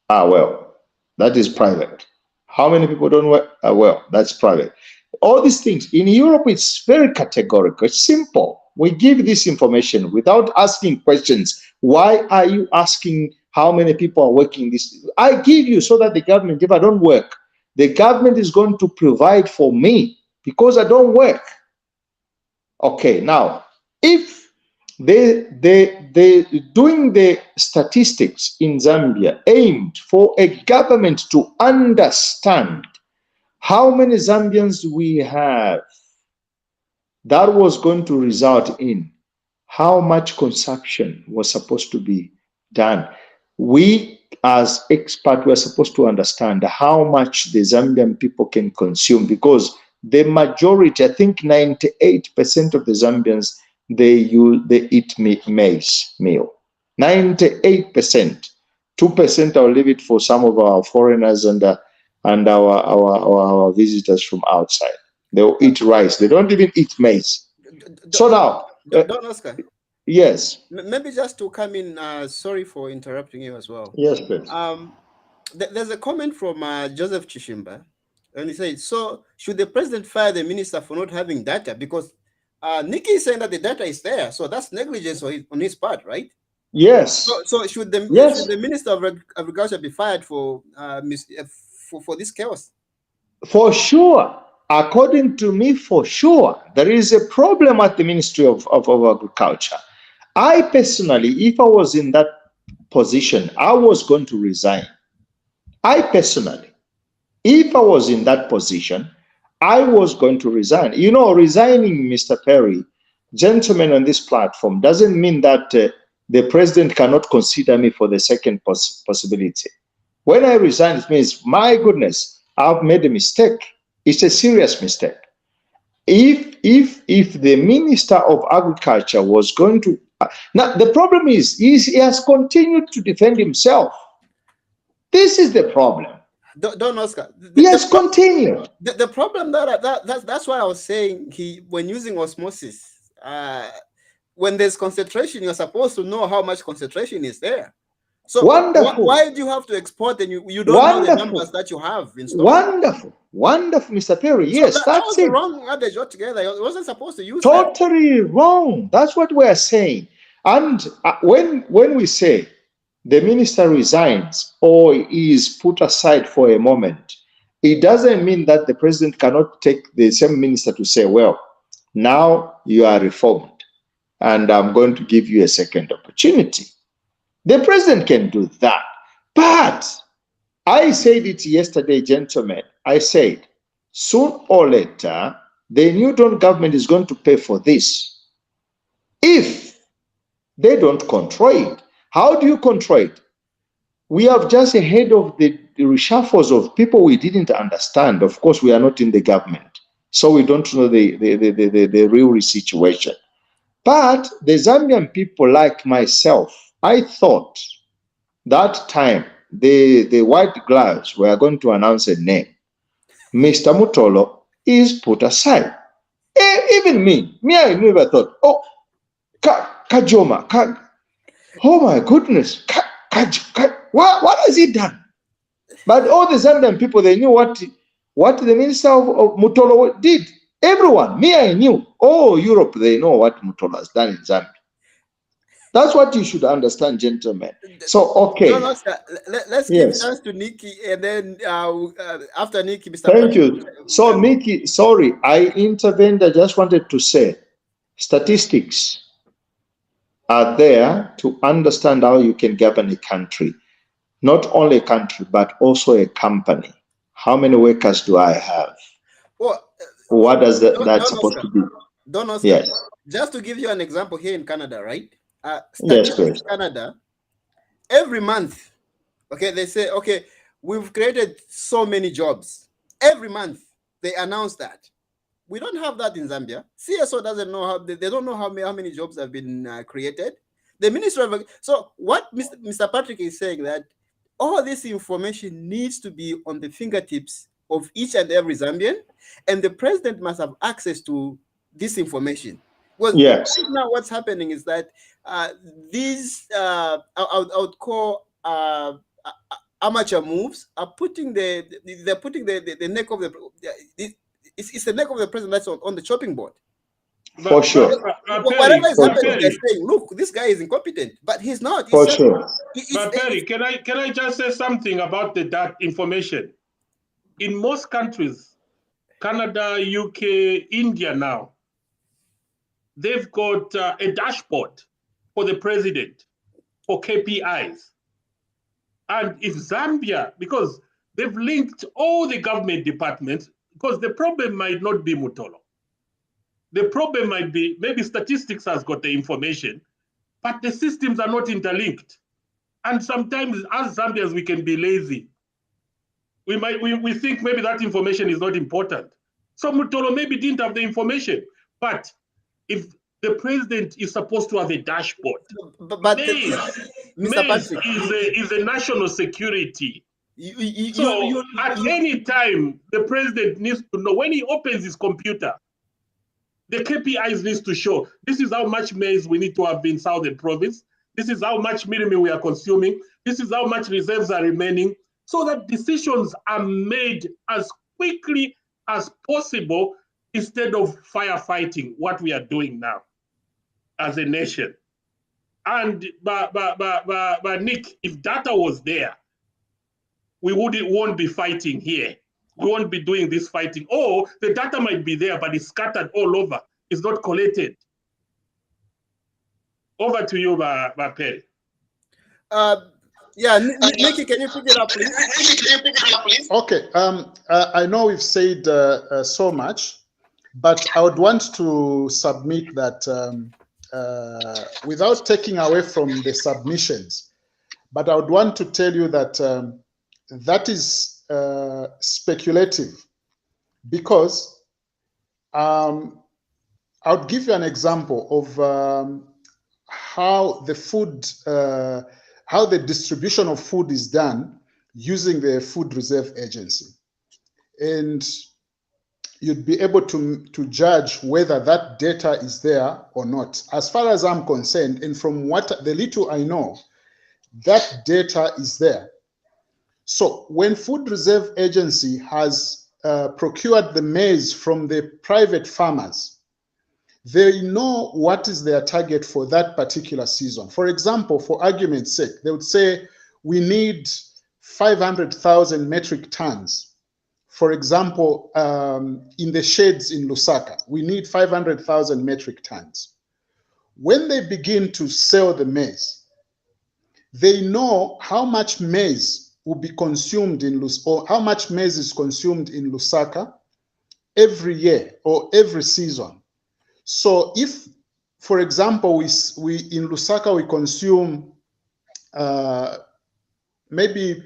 Well, that is private. How many people don't work? Well, that's private. All these things. In Europe, it's very categorical. It's simple. We give this information without asking questions. Why are you asking how many people are working this? I give you so that the government, if I don't work, the government is going to provide for me because I don't work. Okay, now, if they doing the statistics in Zambia aimed for a government to understand how many Zambians we have, that was going to result in how much consumption was supposed to be done. We, as experts, were supposed to understand how much the Zambian people can consume, because the majority, I think 98% of the Zambians, they eat maize meal. 98%. 2%, I'll leave it for some of our foreigners and our visitors from outside. They'll eat rice. They don't even eat maize. So now, Don Oscar. Yes. Maybe just to come in, sorry for interrupting you as well. Yes, please. There's a comment from Joseph Chishimba, and he says, so should the president fire the minister for not having data? Because Nikki is saying that the data is there, so that's negligence on his part, right? Yes. So should the minister of agriculture be fired for this chaos? For sure. according to me, for sure, there is a problem at the Ministry of Agriculture. I personally, if I was in that position, I was going to resign. I personally, if I was in that position, I was going to resign. You know, resigning, Mr. Perry, gentlemen on this platform, doesn't mean that the president cannot consider me for the second possibility. When I resign, it means, my goodness, I've made a mistake. It's a serious mistake. If the Minister of Agriculture was going to... now, the problem is he has continued to defend himself. This is the problem. Don Oscar. He has continued. The problem that's why I was saying when using osmosis, when there's concentration, you're supposed to know how much concentration is there. So wonderful. Why do you have to export and you don't know the numbers that you have in store? Wonderful, Mr. Perry. So yes, that that's was it. The wrong adage altogether. It wasn't supposed to use totally wrong. That's what we're saying. And when we say the minister resigns or is put aside for a moment, it doesn't mean that the president cannot take the same minister to say, well, now you are reformed and I'm going to give you a second opportunity. The president can do that. But I said it yesterday, gentlemen. I said, soon or later, the New Dawn government is going to pay for this. If they don't control it. How do you control it? We have just ahead of the reshuffles of people we didn't understand. Of course, we are not in the government, so we don't know the real situation. But the Zambian people, like myself, I thought that time the white gloves were going to announce a name. Mr. Mutolo is put aside. Even me, I never thought, oh, Kajoma, oh my goodness, what has he done? But all the Zambian people, they knew what the minister of Mutolo did. Everyone, me, I knew. Oh, Europe, they know what Mutolo has done in Zambia. That's what you should understand, gentlemen. So, okay. No, let's give chance to Nikki, and then after Nikki, Mr. Thank you. So, Nikki, sorry, I intervened. I just wanted to say, statistics are there to understand how you can govern a country. Not only a country, but also a company. How many workers do I have? Well, what does that supposed to be? Don Oscar, yes. Just to give you an example here in Canada, right? Yes, please. Canada, every month, okay, they say, okay, we've created so many jobs. Every month, they announce that. We don't have that in Zambia. CSO doesn't know how, they don't know how many jobs have been created. The Ministry of... So what Mr. Patrick is saying, that all this information needs to be on the fingertips of each and every Zambian, and the president must have access to this information. Well, yes. Right now what's happening is that these, I would call amateur moves, are putting they're putting the neck of it's the neck of the president that's on the chopping board. For sure. Whatever is happening, they're saying, look, this guy is incompetent, but he's not. For sure. But Perry, can I just say something about that information? In most countries, Canada, UK, India now, they've got a dashboard for the president for KPIs. And if Zambia, because they've linked all the government departments, because the problem might not be Mutolo. The problem might be maybe statistics has got the information, but the systems are not interlinked. And sometimes as Zambians, we can be lazy. We think maybe that information is not important. So Mutolo maybe didn't have the information, but if the president is supposed to have a dashboard, but maize is a national security. At any time, the president needs to know, when he opens his computer, the KPIs needs to show, this is how much maize we need to have in Southern Province. This is how much mealie we are consuming. This is how much reserves are remaining, so that decisions are made as quickly as possible instead of firefighting what we are doing now as a nation. And but Nick, if data was there, we won't be fighting here. we won't be doing this fighting. Or the data might be there, but it's scattered all over. It's not collated. Over to you, Perry. Yeah, Nikki, can you pick it up, please? Okay. I know we've said so much, but I would want to submit that without taking away from the submissions, but I would want to tell you that that is speculative, because I would give you an example of how the food, how the distribution of food is done using the Food Reserve Agency. And you'd be able to judge whether that data is there or not. As far as I'm concerned, and from what the little I know, that data is there. So when Food Reserve Agency has procured the maize from the private farmers, they know what is their target for that particular season. For example, for argument's sake, they would say, we need 500,000 metric tons. For example, in the sheds in Lusaka, we need 500,000 metric tons. When they begin to sell the maize, they know how much maize will be consumed in Lusaka, or how much maize is consumed in Lusaka every year or every season. So if, for example, we in Lusaka, we consume maybe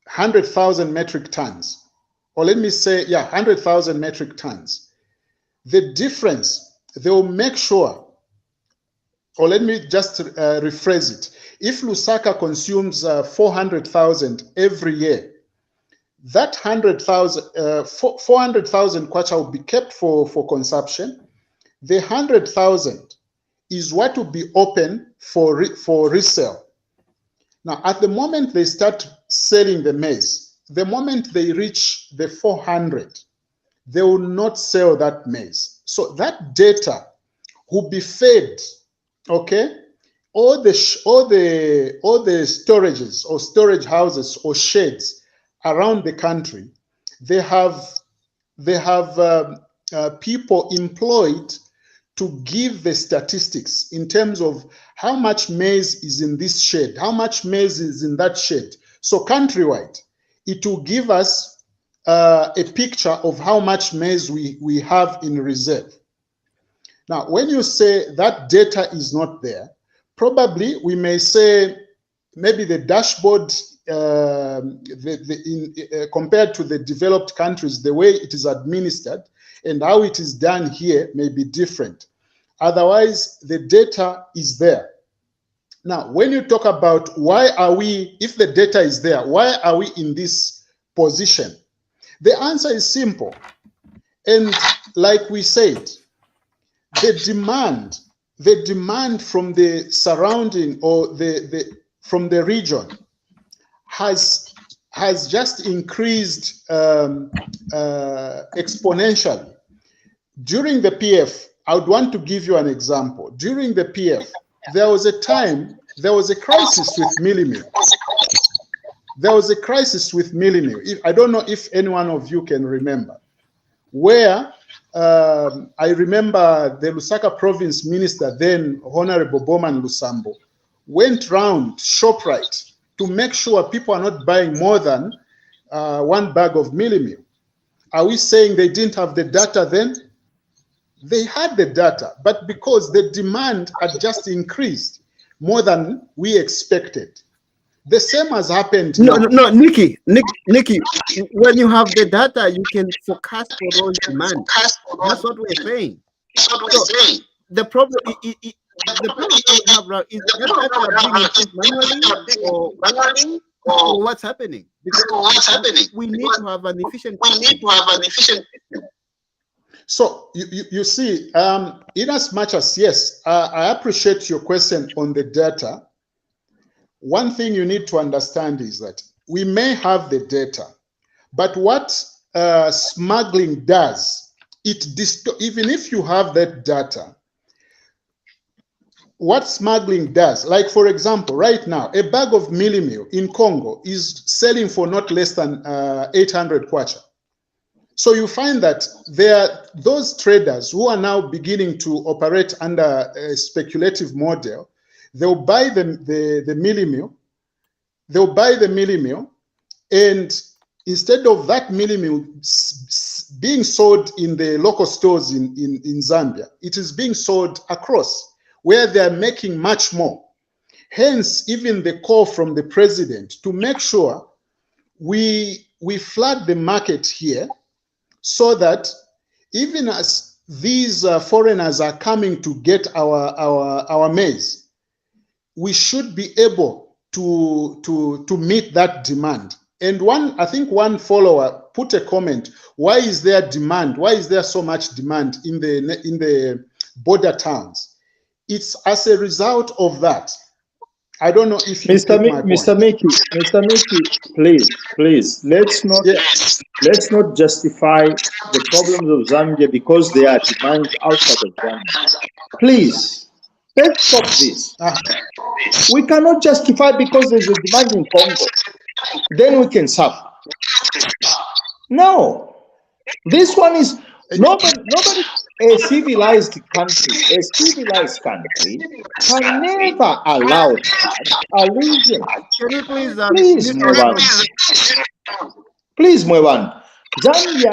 100,000 metric tons, or let me say, 100,000 metric tons. The difference, they will make sure, or let me just rephrase it. If Lusaka consumes 400,000 every year, that 400,000 kwacha will be kept for consumption. The 100,000 is what will be open for resale. Now, at the moment they start selling the maize, the moment they reach the 400, they will not sell that maize. So that data will be fed, okay? All the storages or storage houses or sheds around the country, they have people employed to give the statistics in terms of how much maize is in this shed, how much maize is in that shed. So countrywide, it will give us a picture of how much maize we have in reserve. Now, when you say that data is not there, probably we may say maybe the dashboard compared to the developed countries, the way it is administered and how it is done here may be different. Otherwise, the data is there. Now, when you talk about why are we, if the data is there, why are we in this position? The answer is simple. And like we said, the demand from the surrounding or from the region has just increased exponentially. During the PF, I would want to give you an example. During the PF, there was a time, there was a crisis with mealie meal. There was a crisis with mealie meal. I don't know if any one of you can remember, where I remember the Lusaka province minister, then Honorable Bowman Lusambo, went round ShopRite to make sure people are not buying more than one bag of mealie meal. Are we saying they didn't have the data then? They had the data, but because the demand had just increased more than we expected. The same has happened now. No, Nikki, when you have the data, you can forecast for those demand. That's what we're saying. So the problem we have now is that data being input manually or what's happening? Because we need to have an efficient system. So you see, in as much as, yes, I appreciate your question on the data. One thing you need to understand is that we may have the data, but what smuggling does, even if you have that data, what smuggling does, like for example, right now, a bag of mealie meal in Congo is selling for not less than 800 kwacha. So you find that there are those traders who are now beginning to operate under a speculative model. They'll buy the mealie meal. They'll buy the mealie meal, and instead of that mealie meal being sold in the local stores in Zambia, it is being sold across, where they are making much more. Hence, even the call from the president to make sure we flood the market here, so that even as these foreigners are coming to get our maize, we should be able to meet that demand. And I think one follower put a comment: why is there demand? Why is there so much demand in the border towns? It's as a result of that. I don't know if you Mr. take my point. Mr. Mickey, please, let's not justify the problems of Zambia because there are demands outside of Zambia. Please, let's stop this. We cannot justify because there's a demand in Congo, then we can suffer. No, this one is nobody. A civilized country can never allow that allegiance. Can you please, Please, Mwewan. Zambia,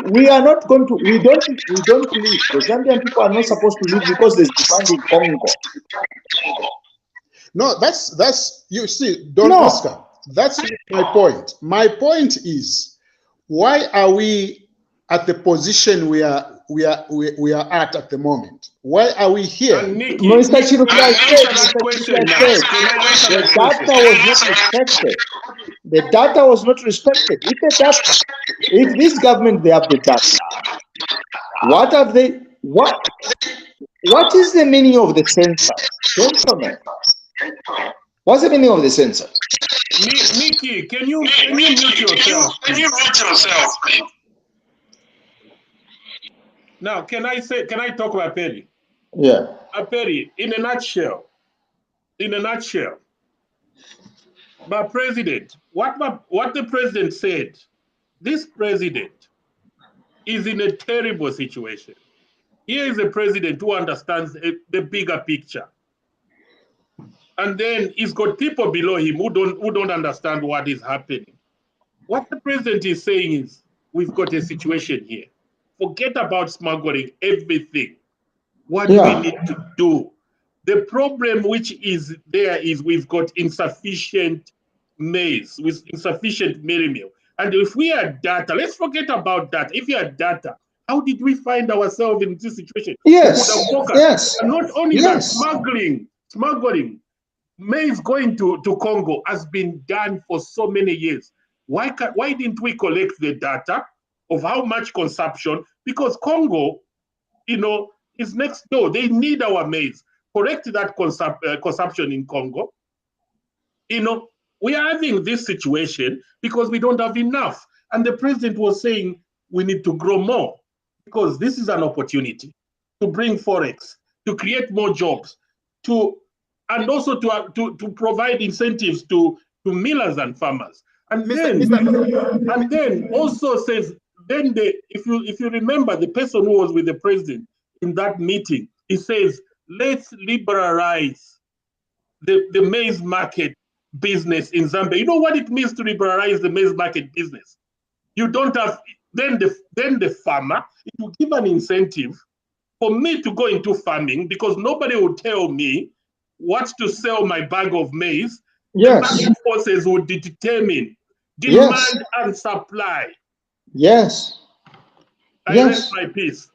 we are not going to. We don't leave. The Zambian people are not supposed to leave because there's demand in Congo. No, that's you see, Don Oscar. That's my point. My point is, why are we at the position we are at the moment? Why are we here? Mr. Chirukya said the data was not respected. The data was not respected. If this government, they have the data, what have they? What is the meaning of the census, gentlemen? What's the meaning of the census? Nikki, can you mute yourself? Please? Now, can I talk about Perry? Yeah. Perry, in a nutshell, my president, what the president said, this president is in a terrible situation. Here is a president who understands the bigger picture. And then he's got people below him who don't understand what is happening. What the president is saying is, we've got a situation here. Forget about smuggling everything. What do we need to do? The problem which is there is we've got insufficient maize, with insufficient mealie meal. And if we had data, let's forget about that. If we had data, how did we find ourselves in this situation? Yes. And not only that, smuggling maize going to Congo has been done for so many years. Why didn't we collect the data of how much consumption? Because Congo, is next door. They need our maize. Correct that consumption in Congo. We are having this situation because we don't have enough. And the president was saying we need to grow more because this is an opportunity to bring forex, to create more jobs, and also to provide incentives to millers and farmers. And then also says, if you remember the person who was with the president in that meeting, he says, let's liberalize the maize market business in Zambia. You know what it means to liberalize the maize market business? You don't have, then the farmer, it will give an incentive for me to go into farming because nobody will tell me what to sell my bag of maize. Yes. The market forces will determine demand and supply. Yes. I rest my peace.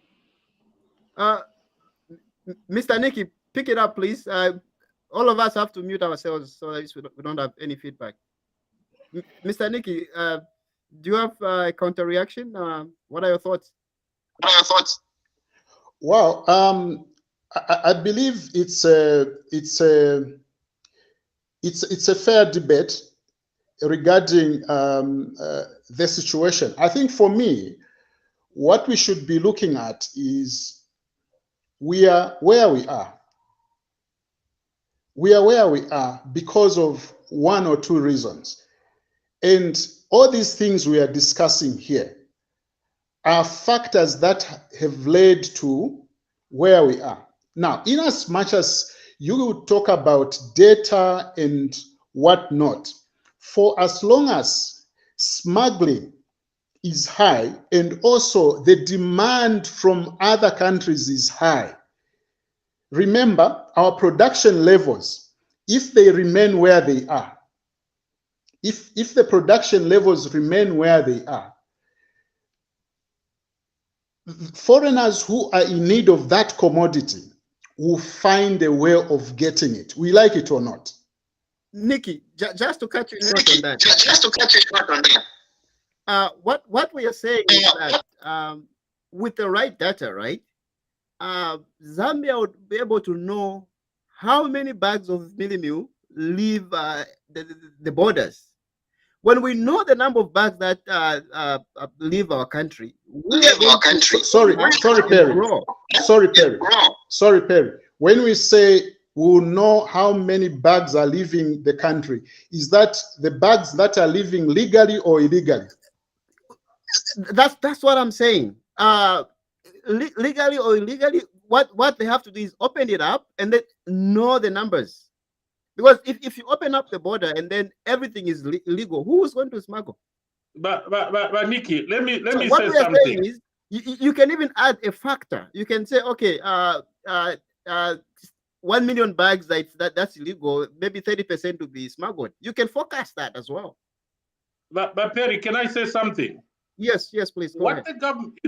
Mr. Nikki, pick it up, please. All of us have to mute ourselves so that we don't have any feedback. Mr. Nikki, do you have a counter reaction? What are your thoughts? Well, I believe it's a fair debate regarding the situation. I think for me, what we should be looking at is where we are. we are where we are because of one or two reasons. And all these things we are discussing here are factors that have led to where we are. Now, in as much as you talk about data and whatnot, for as long as smuggling is high and also the demand from other countries is high, remember our production levels, if they remain where they are, if the production levels remain where they are, foreigners who are in need of that commodity will find a way of getting it. We like it or not. Nikki, just to cut you short on that. What we are saying is that with the right data, right, Zambia would be able to know how many bags of mealie meal leave the borders. When we know the number of bags that leave our country, Sorry, Perry. When we say we'll know how many bags are leaving the country, is that the bags that are leaving legally or illegally? That's what I'm saying. Legally or illegally, what they have to do is open it up and then know the numbers. Because if you open up the border and then everything is illegal, who is going to smuggle? But Nikki, let me So say what we are something. saying is you can even add a factor. You can say, okay, 1 million bags that's illegal, maybe 30% to be smuggled. You can forecast that as well. But Perry, can I say something? Yes, please. Go ahead. The government,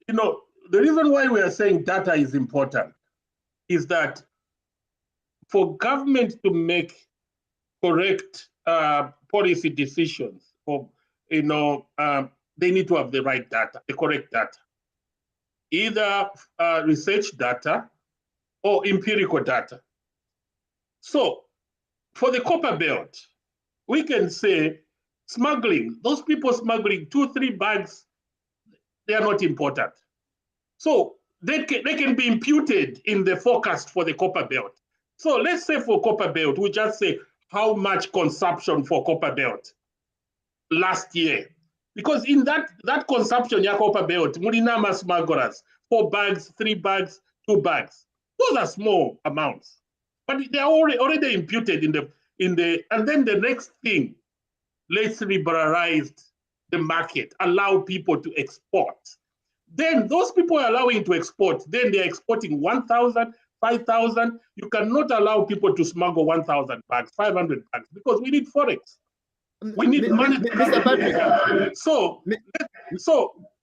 the reason why we are saying data is important is that for government to make correct policy decisions, they need to have the right data, the correct data, either research data or empirical data. So for the copper belt, we can say smuggling, those people smuggling 2-3 bags, they are not important. So they can be imputed in the forecast for the copper belt. So let's say for copper belt, we just say how much consumption for copper belt last year. Because in that consumption, ya copper belt, mulinama smugglers, 4 bags, 3 bags, 2 bags. Those are small amounts. But they are already imputed in the, and then the next thing, let's liberalize the market, allow people to export. Then those people are allowing to export, then they're exporting 1,000, 5,000. You cannot allow people to smuggle 1,000 bags, 500 bags, because we need forex. We need money. Mr. Patrick.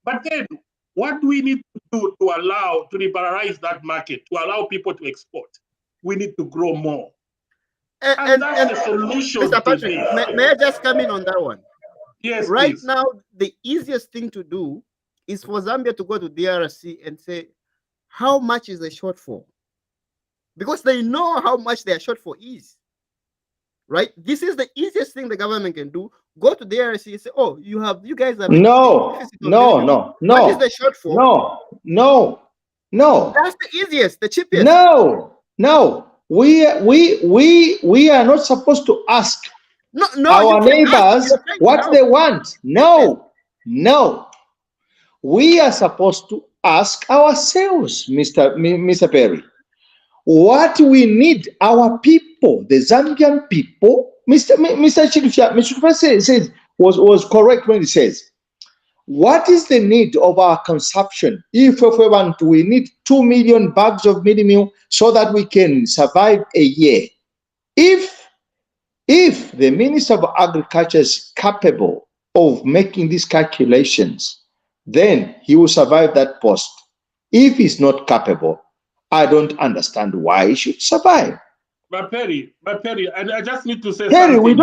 But then what do we need to do to liberalize that market, to allow people to export? We need to grow more. And that's the solution. Mr. Patrick, may I just come in on that one? Yes, right please. Now, the easiest thing to do is for Zambia to go to DRC and say, how much is the shortfall? Because they know how much their shortfall is. Right? This is the easiest thing the government can do. Go to DRC and say, oh, you guys have no. What is the shortfall? No. That's the easiest, the cheapest. No. We are not supposed to ask our neighbors what they want. No. We are supposed to ask ourselves, Mr. Perry, what we need our people, the Zambian people. Mr. Chilufya says was correct when he says, what is the need of our consumption? If we want, we need 2 million bags of mealie meal so that we can survive a year. If the Minister of Agriculture is capable of making these calculations, then he will survive that post. If he's not capable, I don't understand why he should survive. But Perry, I just need to say Perry, something. we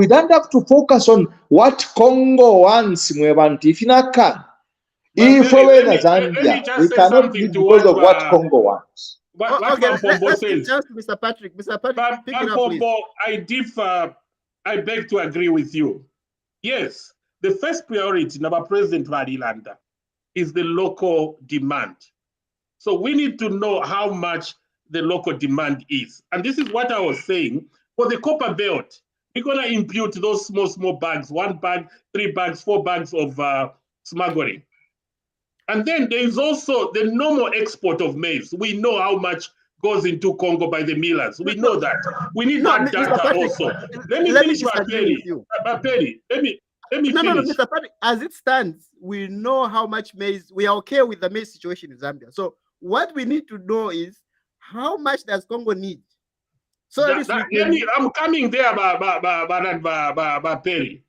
don't have to focus on what Congo wants. If Zambia, we cannot live because of what Congo wants. Let's give chance to Mr. Patrick. Mr. Patrick, pick it up, please. I differ. I beg to agree with you. Yes, the first priority, number President Varilanda, is the local demand. So we need to know how much the local demand is. And this is what I was saying. For the copper belt, we're going to impute those small bags, 1 bag, 3 bags, 4 bags of smuggling. And then there is also the normal export of maize. We know how much goes into Congo by the millers. We know that. We need that data Patrick, also. Let me finish my Perry. Let me finish. No, Mr. Patrick, as it stands, we know how much maize, we are okay with the maize situation in Zambia. So what we need to know is how much does Congo need? So I'm coming there, Perry.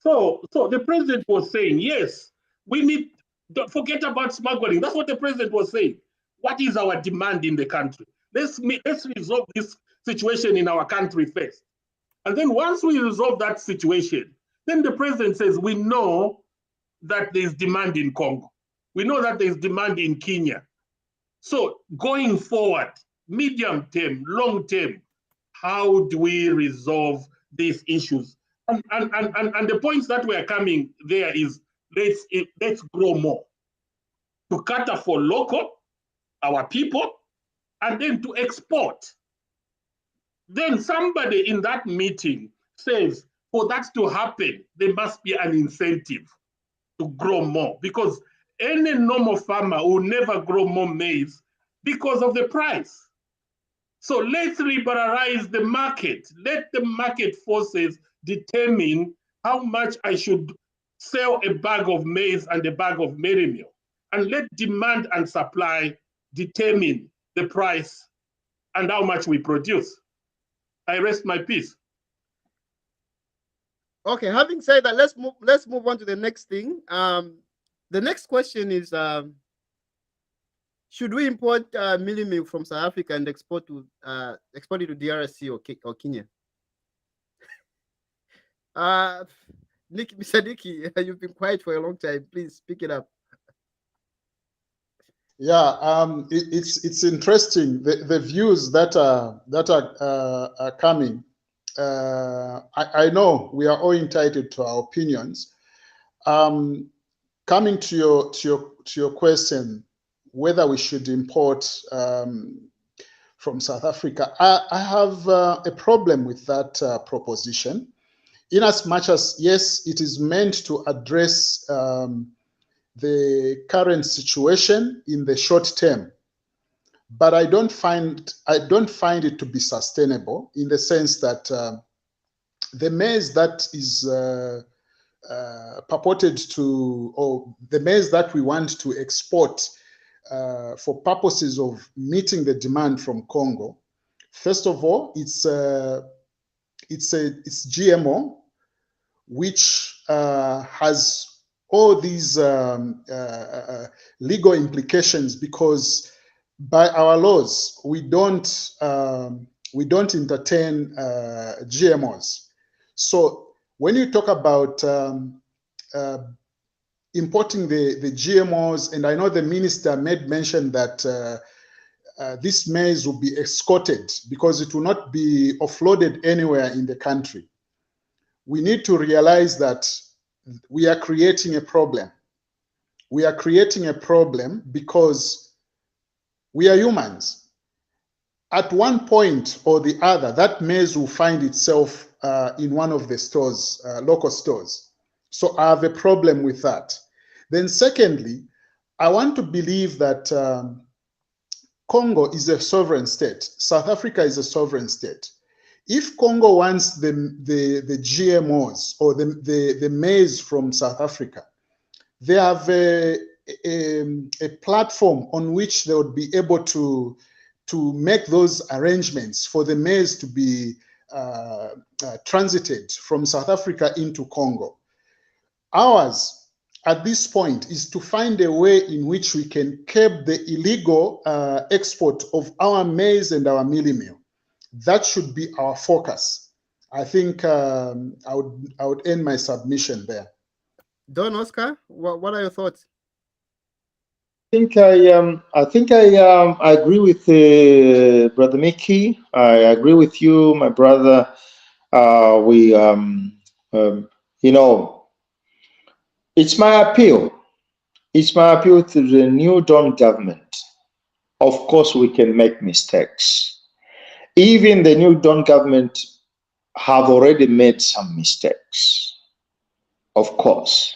So the president was saying, yes, we need, don't forget about smuggling. That's what the president was saying. What is our demand in the country? Let's resolve this situation in our country first. And then once we resolve that situation, then the president says, we know that there's demand in Congo. We know that there's demand in Kenya. So going forward, medium term, long term, how do we resolve these issues? And the points that we're coming there is let's grow more to cater for local, our people, and then to export. Then somebody in that meeting says, for that to happen, there must be an incentive to grow more, because any normal farmer will never grow more maize because of the price. So let's liberalize the market. Let the market forces determine how much I should sell a bag of maize and a bag of mealie meal. And let demand and supply determine the price and how much we produce. I rest my peace. Okay, having said that, let's move on to the next thing. The next question is, should we import mealie meal from South Africa and export it to DRC or Kenya? Mr. Nicky, you've been quiet for a long time. Please pick it up. Yeah, it's interesting, the views that are coming. I know we are all entitled to our opinions. Coming to your question, whether we should import from South Africa, I have a problem with that proposition, in as much as, yes, it is meant to address the current situation in the short term, but I don't find it to be sustainable, in the sense that the maize that is purported to, or the maize that we want to export for purposes of meeting the demand from Congo, first of all, it's GMO, which has all these legal implications, because by our laws we don't entertain GMOs. So when you talk about importing the GMOs, and I know the minister made mention that this maize will be escorted because it will not be offloaded anywhere in the country. We need to realize that we are creating a problem. We are creating a problem because we are humans. At one point or the other, that maize will find itself in one of the stores, local stores. So I have a problem with that. Then secondly, I want to believe that Congo is a sovereign state. South Africa is a sovereign state. If Congo wants the GMOs or the maize from South Africa, they have a platform on which they would be able to make those arrangements for the maize to be transited from South Africa into Congo. Ours, at this point, is to find a way in which we can curb the illegal export of our maize and our mealie meal. That should be our focus. I think I would end my submission there. Don Oscar, what are your thoughts? I think I agree with Brother Mickey. I agree with you, my brother. You know, it's my appeal. It's my appeal to the new Dawn government Of course, we can make mistakes. Even the New Dawn government have already made some mistakes. Of course.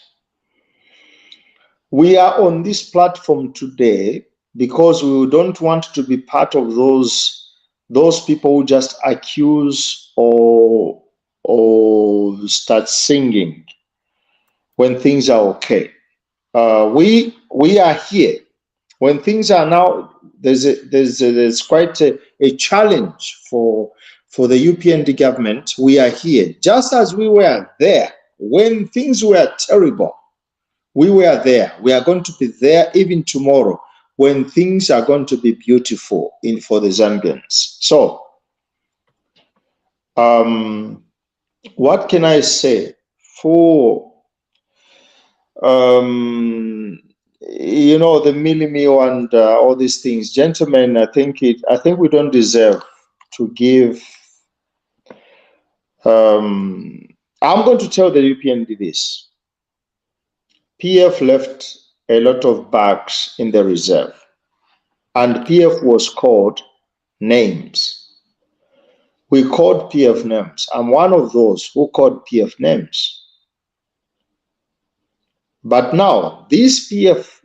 We are on this platform today because we don't want to be part of those people who just accuse or start singing when things are okay. We are here when things are now. There's quite a challenge for the UPND government. We are here just as we were there when things were terrible. We were there. We are going to be there even tomorrow when things are going to be beautiful for the Zambians. So, what can I say for the mealie and all these things, gentlemen? I think we don't deserve to give. I'm going to tell the UPND this. PF left a lot of bags in the reserve, and PF was called names. We called PF names. I'm one of those who called PF names. But now, these PF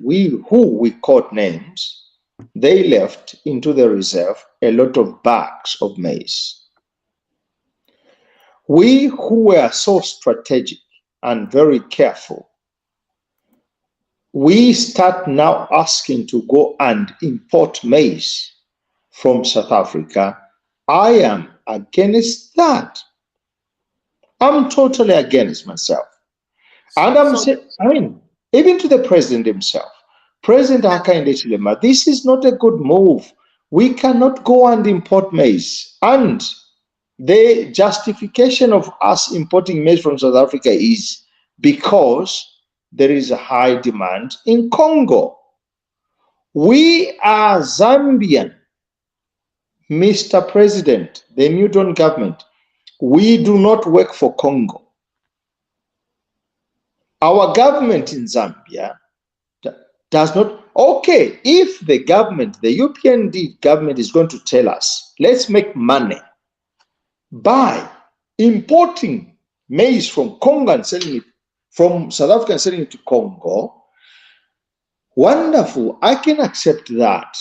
who we called names, they left into the reserve a lot of bags of maize. We who were so strategic and very careful, we start now asking to go and import maize from South Africa. I am against that. I'm totally against myself. And I'm saying, even to the president himself, President Hakainde Hichilema, this is not a good move. We cannot go and import maize. And the justification of us importing maize from South Africa is because there is a high demand in Congo. We are Zambian, Mr. President, the New Dawn government. We do not work for Congo. Our government in Zambia does not. Okay, if the government, the UPND government, is going to tell us, let's make money by importing maize from Congo and selling it, from South Africa and selling it to Congo, wonderful. I can accept that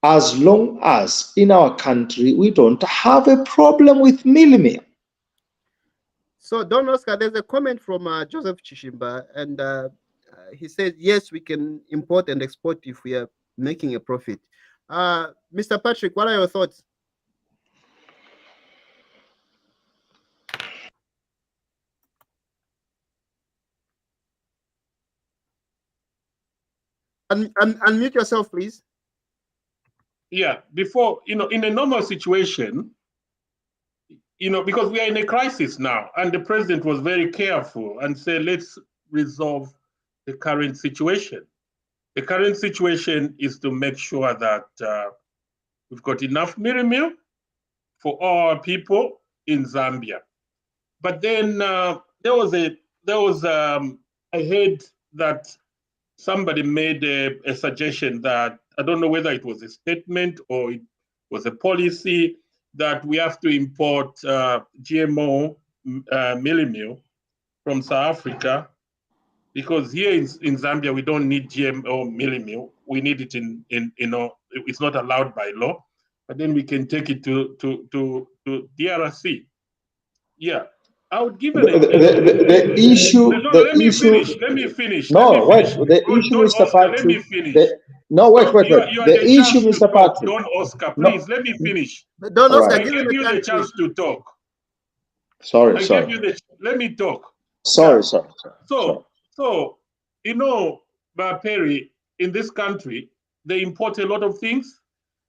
as long as in our country we don't have a problem with mealie meal. So, Don Oscar, there's a comment from Joseph Chishimba, and he says, yes, we can import and export if we are making a profit. Mr. Patrick, what are your thoughts? Unmute yourself, please. Yeah, before, in a normal situation, because we are in a crisis now, and the president was very careful and said, let's resolve the current situation. The current situation is to make sure that we've got enough mealie meal for all our people in Zambia. But then I heard that somebody made a suggestion that, I don't know whether it was a statement or it was a policy, that we have to import GMO mealie meal from South Africa, because here in Zambia we don't need GMO mealie meal. We need it it's not allowed by law, but then we can take it to DRC. Yeah, I would give the issue. Let me finish. No, wait. The issue, Mr. Patrick. Let me finish. Wait. You are The issue, Mr. Patrick. Don Oscar, please, let me finish. Don Oscar, I gave you the chance to talk. Sorry. Let me talk. Sorry. So, Perry, in this country, they import a lot of things,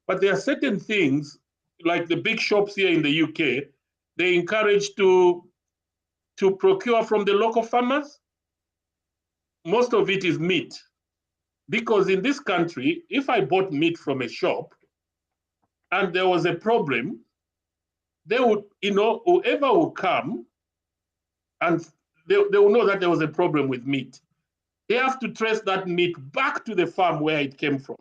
but there are certain things, like the big shops here in the UK, they encourage to procure from the local farmers. Most of it is meat. Because in this country, if I bought meat from a shop and there was a problem, they would, whoever will come and they will know that there was a problem with meat. They have to trace that meat back to the farm where it came from.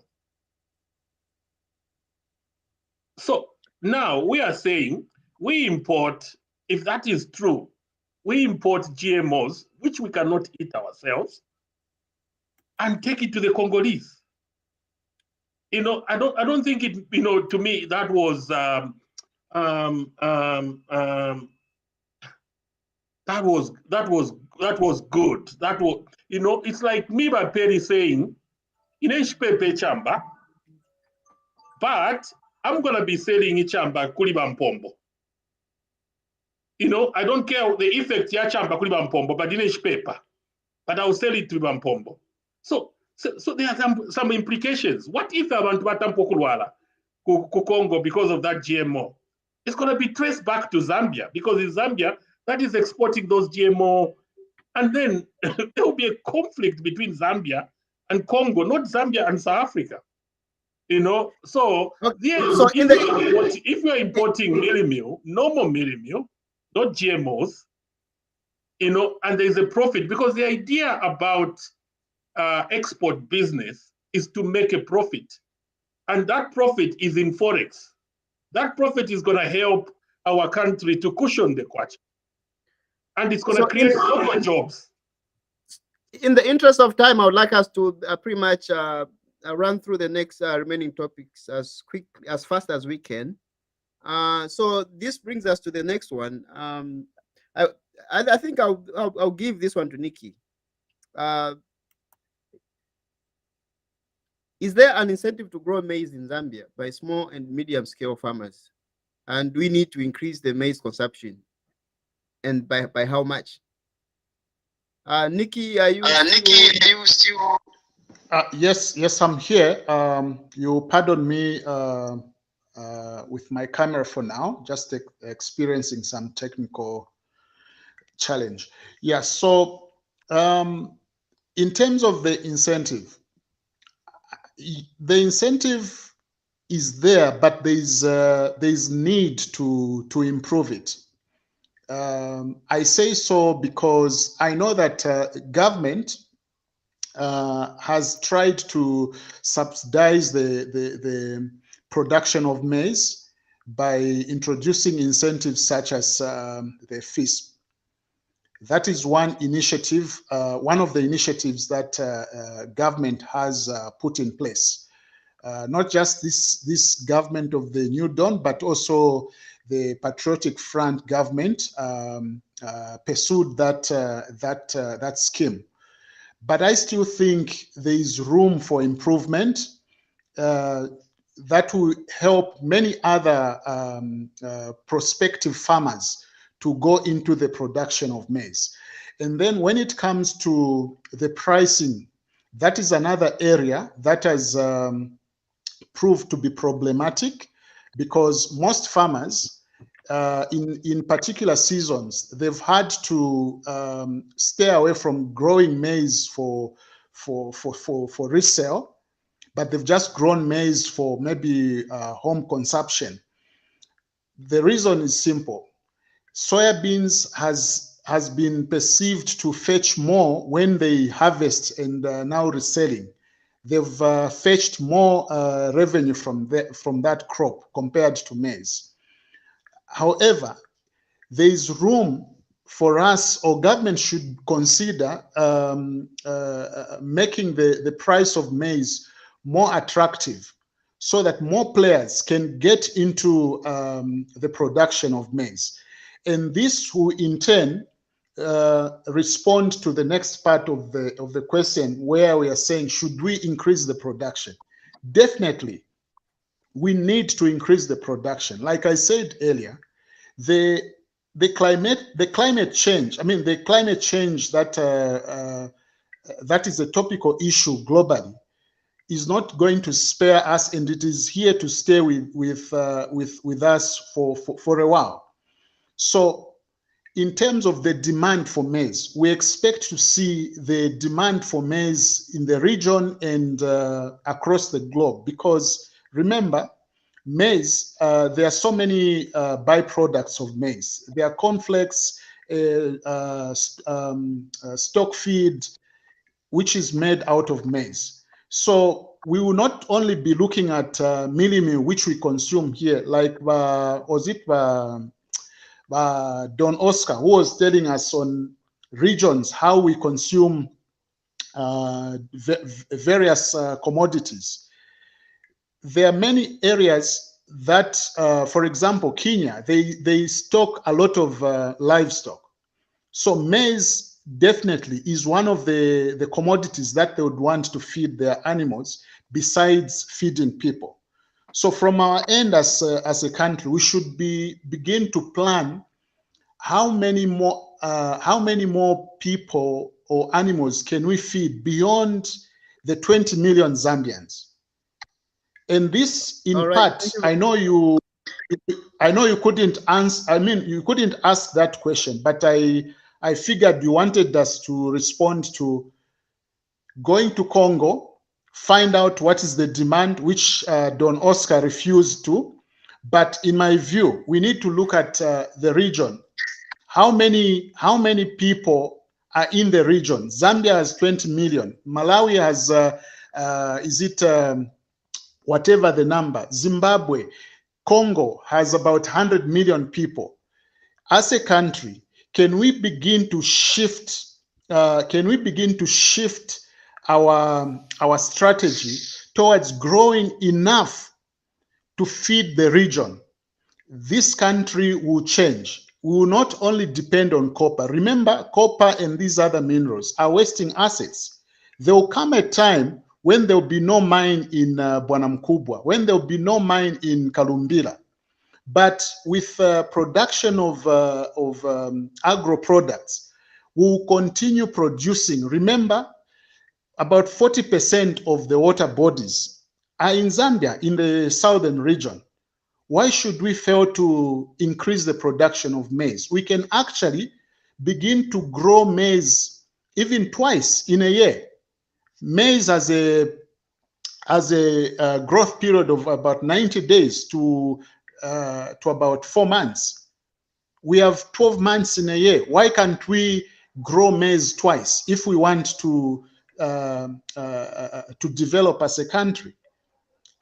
So now we are saying we import, if that is true, we import GMOs, which we cannot eat ourselves, and take it to the Congolese. You know, I don't think it, you know, to me, that was, that was good. That was, you know, it's like me by Perry saying, in Pepe Chamba, but I'm gonna be selling Chamba Kuliba Mpombo. You know, I don't care the effect ya Chamba Kuliba Mpombo, but in paper, but I'll sell it to Mpombo. So there are some implications. What if abantu batampokulwala ku Congo because of that GMO? It's going to be traced back to Zambia, because it's Zambia that is exporting those GMO. And then there will be a conflict between Zambia and Congo, not Zambia and South Africa. You know, so, so if you're importing mealie meal, normal mealie meal, not GMOs, you know, and there's a profit, because the idea about export business is to make a profit. And that profit is in Forex. That profit is going to help our country to cushion the kwacha. And it's going to create local jobs. In the interest of time, I would like us to pretty much run through the next remaining topics as fast as we can. So this brings us to the next one. I think I'll give this one to Nikki. Is there an incentive to grow maize in Zambia by small and medium scale farmers? And we need to increase the maize consumption. And by how much? Nikki, are you still? Yes, I'm here. You pardon me with my camera for now, just experiencing some technical challenge. Yeah, so in terms of the incentive is there, but there's need to improve it. I say so because I know that government has tried to subsidize the production of maize by introducing incentives such as the FISP. That is one initiative, one of the initiatives that government has put in place. Not just this government of the New Dawn, but also the Patriotic Front government pursued that scheme. But I still think there is room for improvement that will help many other prospective farmers to go into the production of maize. And then when it comes to the pricing, that is another area that has proved to be problematic, because most farmers in particular seasons, they've had to stay away from growing maize for resale, but they've just grown maize for maybe home consumption. The reason is simple. Soybeans has been perceived to fetch more when they harvest and now reselling. They've fetched more revenue from that crop compared to maize. However, there is room for us, or government should consider making the price of maize more attractive, so that more players can get into the production of maize. And this will in turn respond to the next part of the question, where we are saying, should we increase the production? Definitely, we need to increase the production. Like I said earlier, the climate change. I mean, the climate change that that is a topical issue globally is not going to spare us, and it is here to stay with us for a while. So, in terms of the demand for maize, we expect to see the demand for maize in the region and across the globe, because remember, maize, there are so many byproducts of maize. There are cornflakes, stock feed, which is made out of maize. So we will not only be looking at mealie meal, which we consume here, like Don Oscar, who was telling us on regions how we consume various commodities. There are many areas that, for example, Kenya, they stock a lot of livestock. So maize definitely is one of the commodities that they would want to feed their animals besides feeding people. So from our end as a country, we should begin to plan how many more people or animals can we feed beyond the 20 million Zambians. And this, in part, I know you couldn't answer. I mean, you couldn't ask that question, but I figured you wanted us to respond to going to Congo, find out what is the demand, which Don Oscar refused to. But in my view, we need to look at the region. How many people are in the region? Zambia has 20 million. Malawi has, whatever the number. Zimbabwe, Congo has about 100 million people. As a country, can we begin to shift? Our strategy towards growing enough to feed the region? This country will change. We will not only depend on copper. Remember, copper and these other minerals are wasting assets. There will come a time when there will be no mine in Bwanamkubwa, when there will be no mine in Kalumbila. But with production of agro products, we will continue producing. Remember, about 40% of the water bodies are in Zambia, in the southern region. Why should we fail to increase the production of maize? We can actually begin to grow maize even twice in a year. Maize has a growth period of about 90 days to about 4 months. We have 12 months in a year. Why can't we grow maize twice if we want to develop as a country?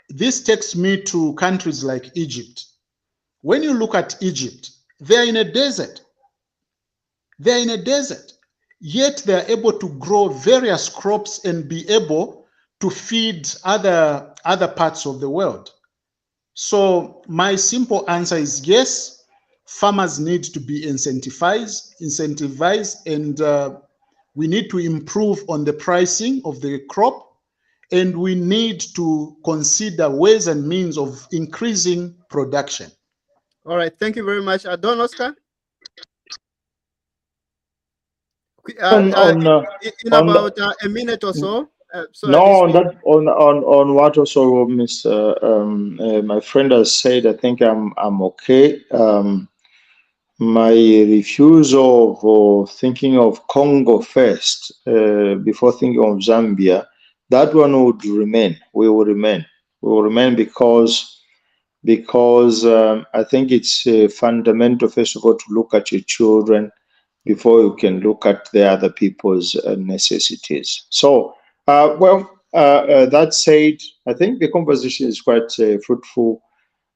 This takes me to countries like Egypt. When you look at Egypt, they're in a desert. They're in a desert, yet they're able to grow various crops and be able to feed other parts of the world. So my simple answer is yes, farmers need to be incentivized, and we need to improve on the pricing of the crop. And we need to consider ways and means of increasing production. All right, thank you very much. Don Oscar? In about a minute or so. On what also my friend has said, I think I'm okay. My refusal of thinking of Congo first before thinking of Zambia, that one would remain. We will remain. We will remain because I think it's fundamental, first of all, to look at your children before you can look at the other people's necessities. So, that said, I think the conversation is quite fruitful.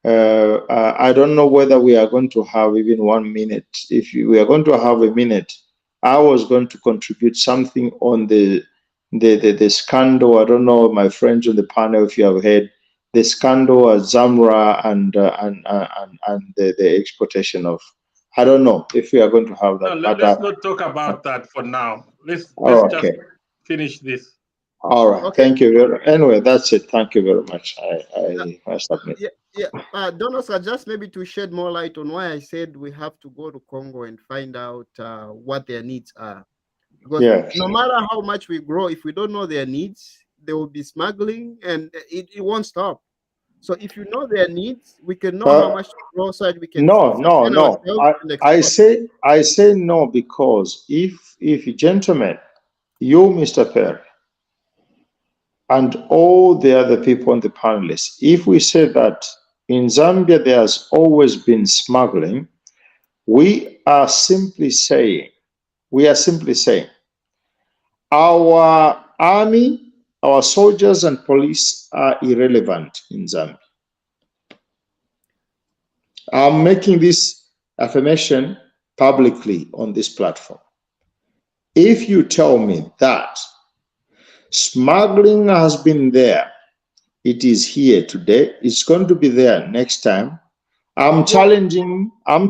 I don't know whether we are going to have even 1 minute. If we are going to have a minute, I was going to contribute something on the scandal. I don't know, my friends on the panel, if you have heard the scandal at Zamra and the exportation of. I don't know if we are going to have that. No, let's not talk about that for now. Let's just finish this. All right. Okay. Thank you. Anyway, that's it. Thank you very much. I submit. Don Oscar, just maybe to shed more light on why I said we have to go to Congo and find out what their needs are. Because no matter how much we grow, if we don't know their needs, there will be smuggling and it won't stop. So if you know their needs, we can know how much to grow so that we can. No. I say no because if gentlemen, you, Mr. Perry, and all the other people on the panelists, if we say that in Zambia there has always been smuggling, we are simply saying our army our soldiers and police are irrelevant in Zambia. I'm making this affirmation publicly on this platform. If you tell me that smuggling has been there, it is here today, it's going to be there next time, I'm challenging our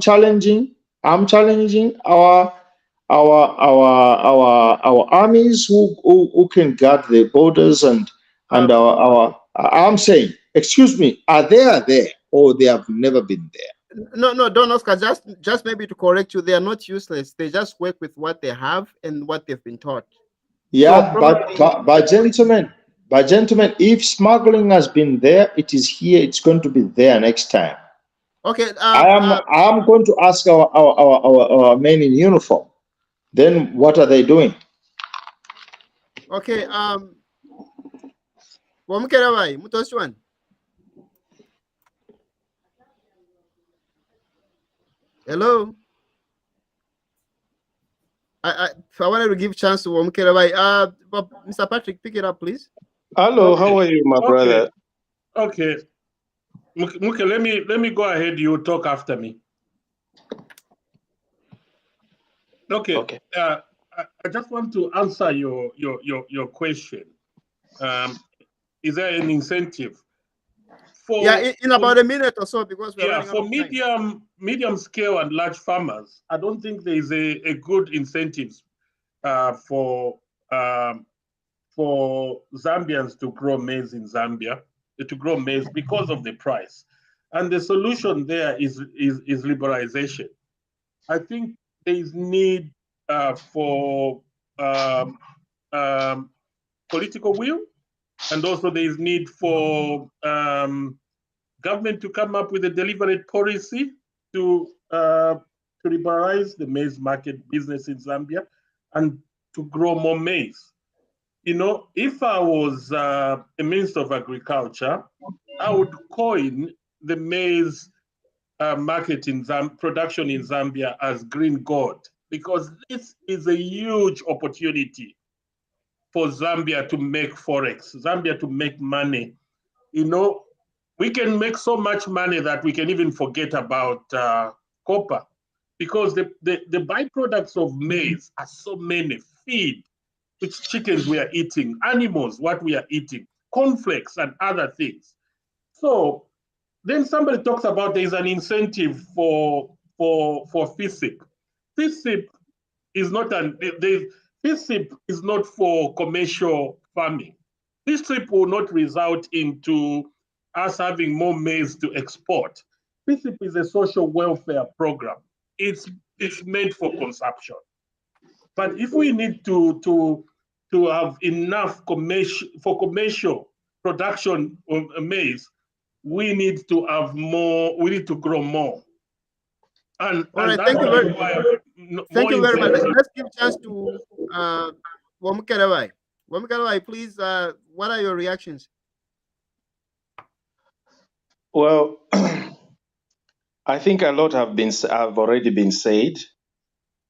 armies who can guard the borders and I'm saying, excuse me, are they there or they have never been there? No, Don Oscar, just maybe to correct you, they are not useless. They just work with what they have and what they've been taught. Yeah, so but gentlemen, if smuggling has been there, it is here, it's going to be there next time. Okay. I am going to ask our men in uniform. Then what are they doing? Okay. Wamukerabai, Mutoswan. Hello. I wanted to give chance to Wamukerabai. But Mr. Patrick, pick it up, please. Hello, how are you, my brother? Okay. Muke, let me go ahead. You talk after me. Okay. I just want to answer your question. Is there an incentive for? Yeah, in about a minute or so, because we're running out for of medium scale and large farmers, I don't think there is a good incentives for Zambians to grow maize in Zambia, to grow maize because of the price. And the solution there is liberalization. I think there is need for political will, and also there is need for government to come up with a deliberate policy to liberalize the maize market business in Zambia and to grow more maize. You know, if I was a Minister of Agriculture, I would coin the maize market in production in Zambia as green gold, because this is a huge opportunity for Zambia to make forex, Zambia to make money. You know, we can make so much money that we can even forget about copper, because the byproducts of maize are so many: feed, which chickens we are eating, animals, what we are eating, cornflakes and other things. So then somebody talks about there is an incentive for FISIP. FISIP is not FISIP is not for commercial farming. FISIP will not result into us having more maize to export. FISIP is a social welfare program. It's meant for consumption. But if we need to have enough commercial production of maize, we need to have more. We need to grow more. And all right, thank you very much. Let's give a chance to Wamukerabai. Wamukerabai, please. What are your reactions? Well, I think a lot have already been said.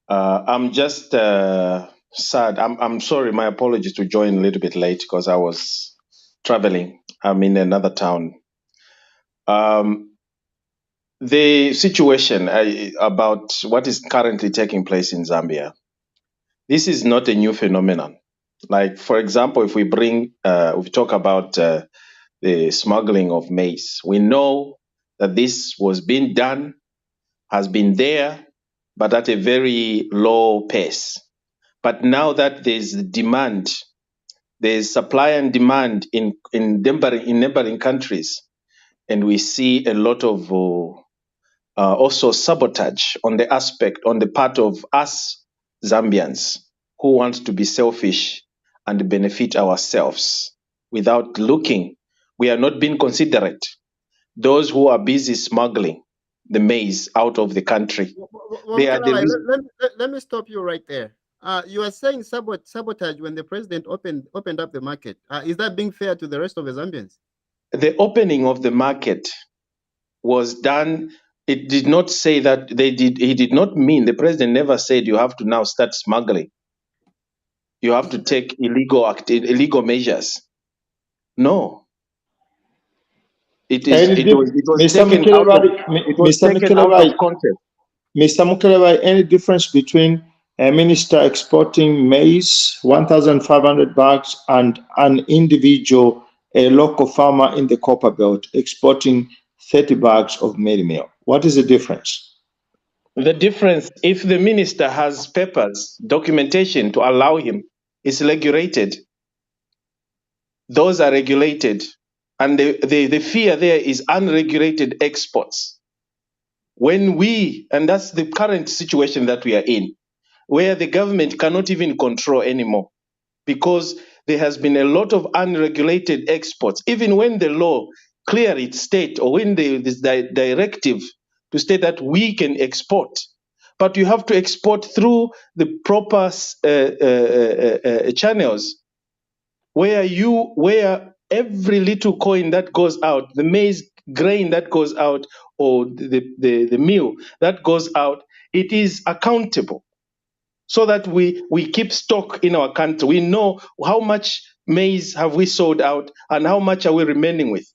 I'm just sad. I'm sorry. My apologies to join a little bit late because I was traveling. I'm in another town. The situation about what is currently taking place in Zambia, this is not a new phenomenon. Like, for example, if we talk about the smuggling of maize, we know that this was being done, has been there, but at a very low pace. But now that there's demand, there's supply and demand in neighboring countries, and we see a lot of also sabotage on the part of us Zambians who want to be selfish and benefit ourselves without looking. We are not being considerate. Those who are busy smuggling the maize out of the country. Let me stop you right there. You are saying sabotage when the president opened up the market. Is that being fair to the rest of the Zambians? The opening of the market was done. It did not say that he did not mean, the president never said you have to now start smuggling. You have to take illegal measures. No. It Any was Mr. taken out of Mr. context. Mr. Mukeleba, any difference between a minister exporting maize, 1,500 bags, and an individual, a local farmer in the Copper Belt, exporting 30 bags of mealie meal? What is the difference? The difference, if the minister has papers, documentation to allow him, is regulated. Those are regulated. And the fear there is unregulated exports. And that's the current situation that we are in, where the government cannot even control anymore because there has been a lot of unregulated exports. Even when the law clearly states, or when this directive to state that we can export, but you have to export through the proper channels where every little coin that goes out, the maize grain that goes out, or the meal that goes out, it is accountable so that we keep stock in our country. We know how much maize have we sold out and how much are we remaining with.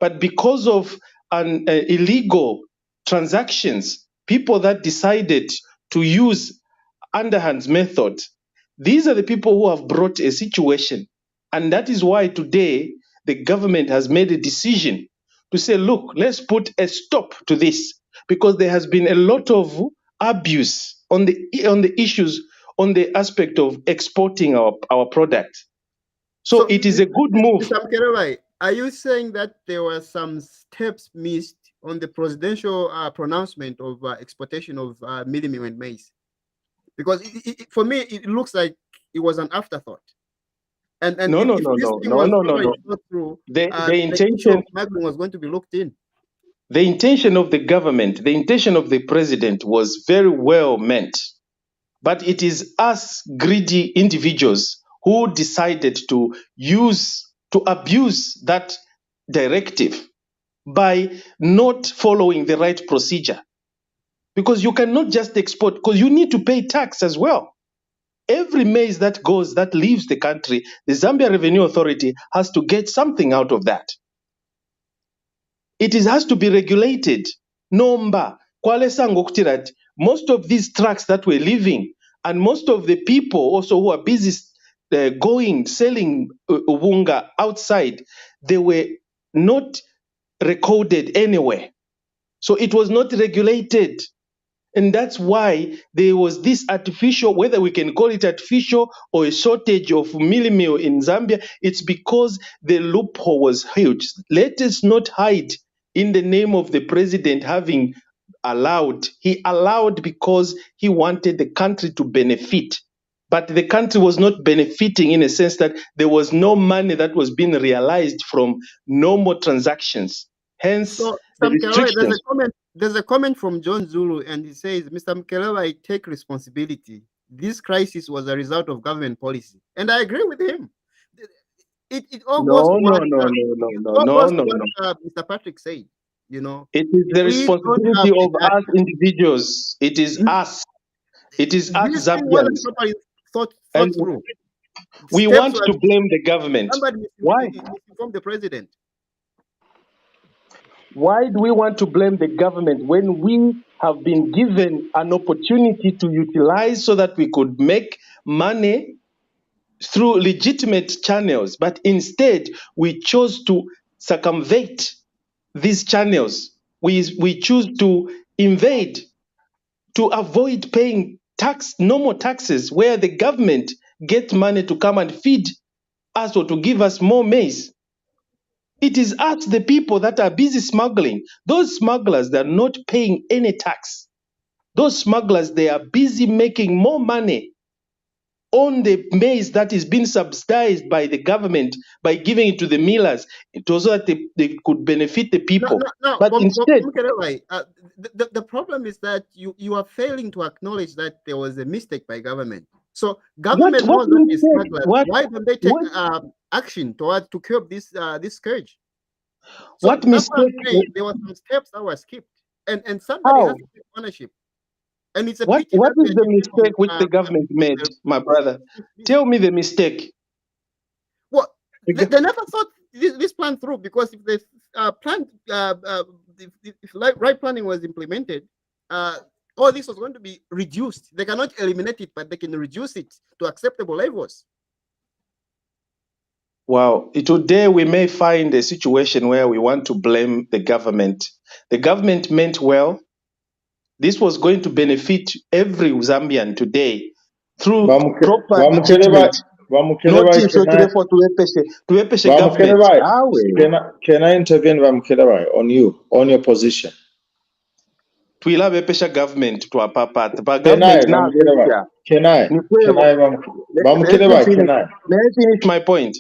But because of an illegal transactions, people that decided to use underhands method, these are the people who have brought a situation. And that is why today the government has made a decision to say, look, let's put a stop to this, because there has been a lot of abuse on the issues, on the aspect of exporting our product. So it is a good move. Mr. Mkerebai, are you saying that there were some steps missed on the presidential pronouncement of exportation of mealie meal and maize? Because for me, it looks like it was an afterthought. And No. If this thing was not true, The issue intention of smuggling was going to be looked in. The intention of the government, the intention of the president was very well meant, but it is us greedy individuals who decided to abuse that directive by not following the right procedure. Because you cannot just export, because you need to pay tax as well. Every maize that leaves the country, the Zambia Revenue Authority has to get something out of that. It has to be regulated. Nomba, kwalesa ngokutirati, most of these trucks that were leaving, and most of the people also who are busy selling ubunga outside, they were not recorded anywhere. So it was not regulated. And that's why there was this artificial, whether we can call it artificial or a shortage of mealie meal in Zambia, it's because the loophole was huge. Let us not hide in the name of the president having allowed. He allowed because he wanted the country to benefit. But the country was not benefiting in a sense that there was no money that was being realized from normal transactions. Hence, so, the restrictions. There's a comment from John Zulu, and he says, Mr. Mkeleba, I take responsibility. This crisis was a result of government policy. And I agree with him. It all goes to what Mr. Patrick said. You know, it is the responsibility of us individuals. It is us. It is us Zambians. Thought through. We want to blame the government. Why? From the president. Why do we want to blame the government when we have been given an opportunity to utilize so that we could make money through legitimate channels? But instead, we chose to circumvent these channels. We choose to invade to avoid paying normal taxes, where the government gets money to come and feed us or to give us more maize. It is us, the people, that are busy smuggling. Those smugglers, they're not paying any tax. Those smugglers, they are busy making more money on the maize that is being subsidized by the government by giving it to the millers so that they could benefit the people. But instead, the problem is that you are failing to acknowledge that there was a mistake by government. So government knows that these smugglers. Why don't they take action to curb this scourge? So what mistake? There were some steps that were skipped, and somebody has to take ownership. And it's a what is the mistake which the government made, my brother? Tell me the mistake. Well, they never thought this plan through, because if the plan, if right planning was implemented, all this was going to be reduced. They cannot eliminate it, but they can reduce it to acceptable levels. Wow. Today we may find a situation where we want to blame the government. The government meant well. This was going to benefit every Zambian today through proper treatment. Not in short for to government. Can I intervene, Vamukelebai, on you, on your position? We love a government to a papa. But Can I, government now. Vamukelebai? Can I, Vamukelebai, can I? May I finish my point?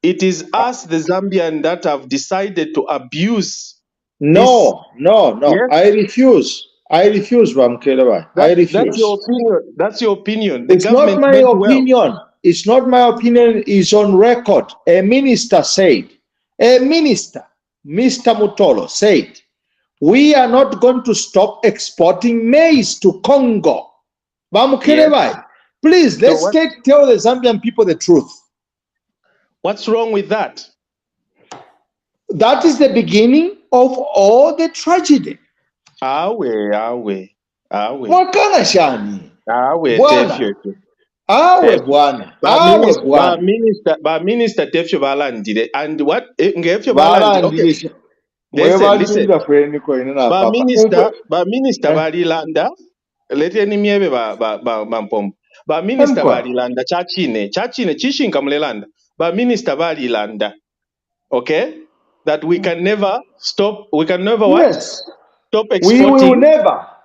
It is us, the Zambian, that have decided to abuse. No. Yes? I refuse, Vamukelebai. I refuse. That's your opinion. That's your opinion. It's not my opinion. It's not my opinion. It's on record. A minister said, Mr. Mutolo said, we are not going to stop exporting maize to Congo. Vamukelebai, please, let's tell the Zambian people the truth. What's wrong with that? That is the beginning of all the tragedy. Awe. Mwakana shani. Awe, bwana. Ba minister Tefio balandire. And what? Ngefio balandire. Listen. Ba minister balilanda. Lete ni miebe ba minister balilanda chachine chishinka mulelanda. Ba minister balilanda. Okay? That we can never stop. We can never what? Stop exporting.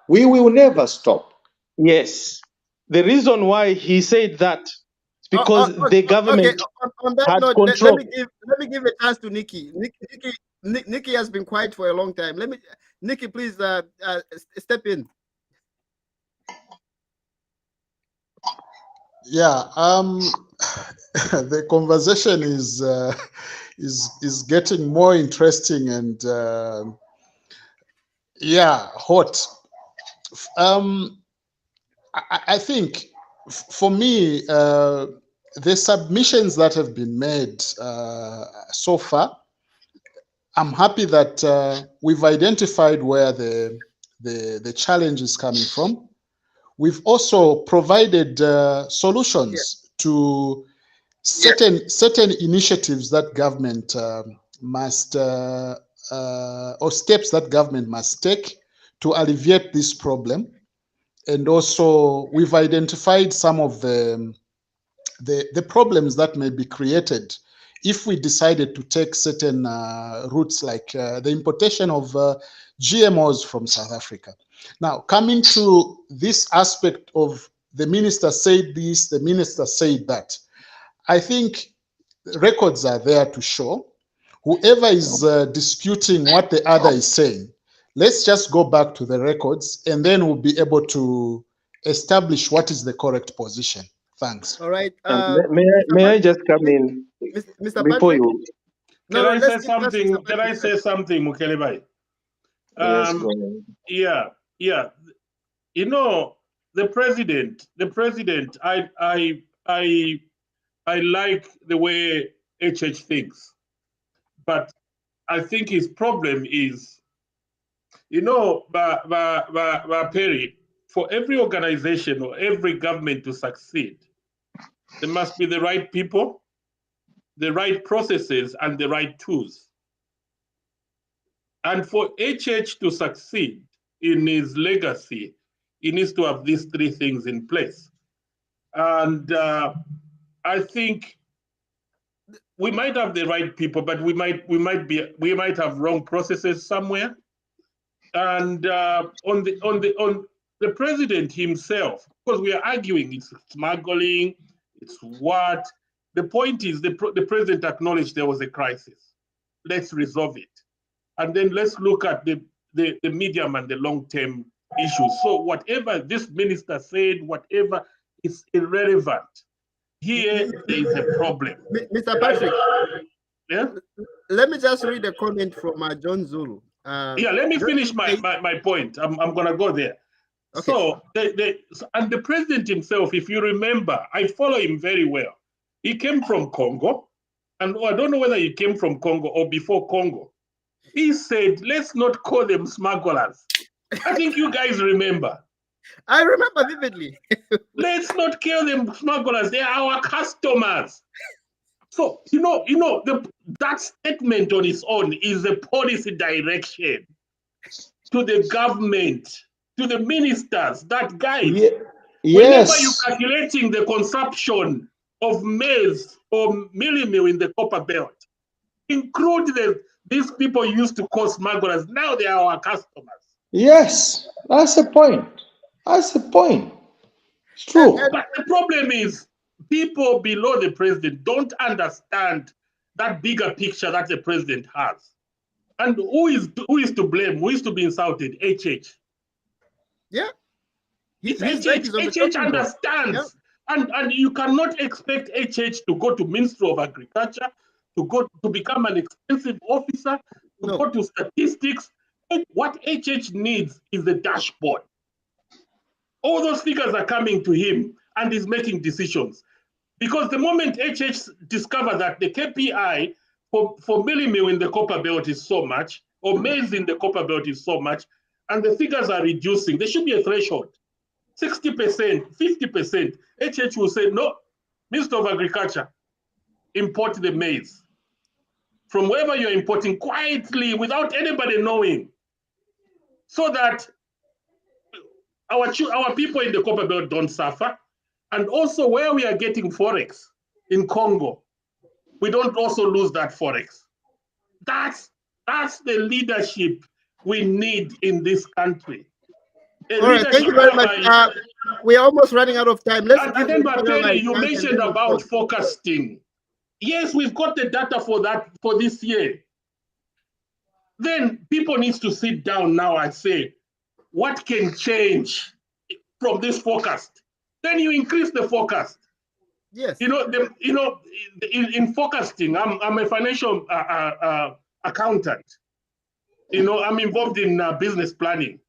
We will never stop. Yes. The reason why he said that is because the government on that had note, control. Let me give a chance to Nikki. Nikki has been quiet for a long time. Nikki, please step in. Yeah, the conversation is getting more interesting and hot. I think for me, the submissions that have been made so far, I'm happy that we've identified where the challenge is coming from. We've also provided solutions to certain initiatives that government must or steps that government must take to alleviate this problem. And also we've identified some of the problems that may be created if we decided to take certain routes, like the importation of GMOs from South Africa. Now, coming to this aspect of the minister said this, the minister said that, I think records are there to show. Whoever is disputing what the other is saying, let's just go back to the records and then we'll be able to establish what is the correct position. Thanks. All right. May I just come in, Mr. before Patrick? you? Can I say something? Can I say something, Mukelebai? Yes, go ahead. Yeah. You know, the president. I like the way HH thinks, but I think his problem is, you know, Perry, for every organization or every government to succeed, there must be the right people, the right processes, and the right tools. And for HH to succeed in his legacy, he needs to have these three things in place. And I think we might have the right people, but we might have wrong processes somewhere. And on the president himself, because we are arguing, it's smuggling, it's what. The point is the president acknowledged there was a crisis. Let's resolve it. And then let's look at the medium and the long-term issues. So whatever this minister said, whatever is irrelevant. Here there is a problem. Mr. Patrick, yeah? Let me just read a comment from John Zulu. Let me finish my point. I'm going to go there. Okay. So, and the president himself, if you remember, I follow him very well. He came from Congo. and I don't know whether he came from Congo or before Congo. He said, let's not call them smugglers. I think you guys remember. I remember vividly. Let's not call them smugglers. They are our customers. So, that statement on its own is a policy direction to the government, to the ministers, that guys, whenever you're calculating the consumption of maize or mealie meal in the copper belt, include these people used to call smugglers. Now they are our customers. Yes, that's the point. That's the point. It's true. But the problem is people below the president don't understand that bigger picture that the president has. And who is to blame? Who is to be insulted? HH. Yeah. It's HH. HH understands. Yeah. And you cannot expect HH to go to Ministry of Agriculture, to become an expensive officer, to go to statistics. What HH needs is the dashboard. All those figures are coming to him and he's making decisions. Because the moment HH discover that the KPI for mealie meal in the copper belt is so much, or maize in the copper belt is so much, and the figures are reducing, there should be a threshold. 60%, 50%. HH will say, no, Minister of Agriculture, import the maize. From wherever you're importing, quietly, without anybody knowing, so that our people in the copper belt don't suffer. And also where we are getting Forex in Congo, we don't also lose that Forex. That's the leadership we need in this country. All right, thank you very much. We are almost running out of time. And then, Perry, you mentioned about forecasting. Yes, we've got the data for that for this year. Then people need to sit down now and say, what can change from this forecast? Then you increase the forecast. Yes. In forecasting, I'm a financial accountant. I'm involved in business planning.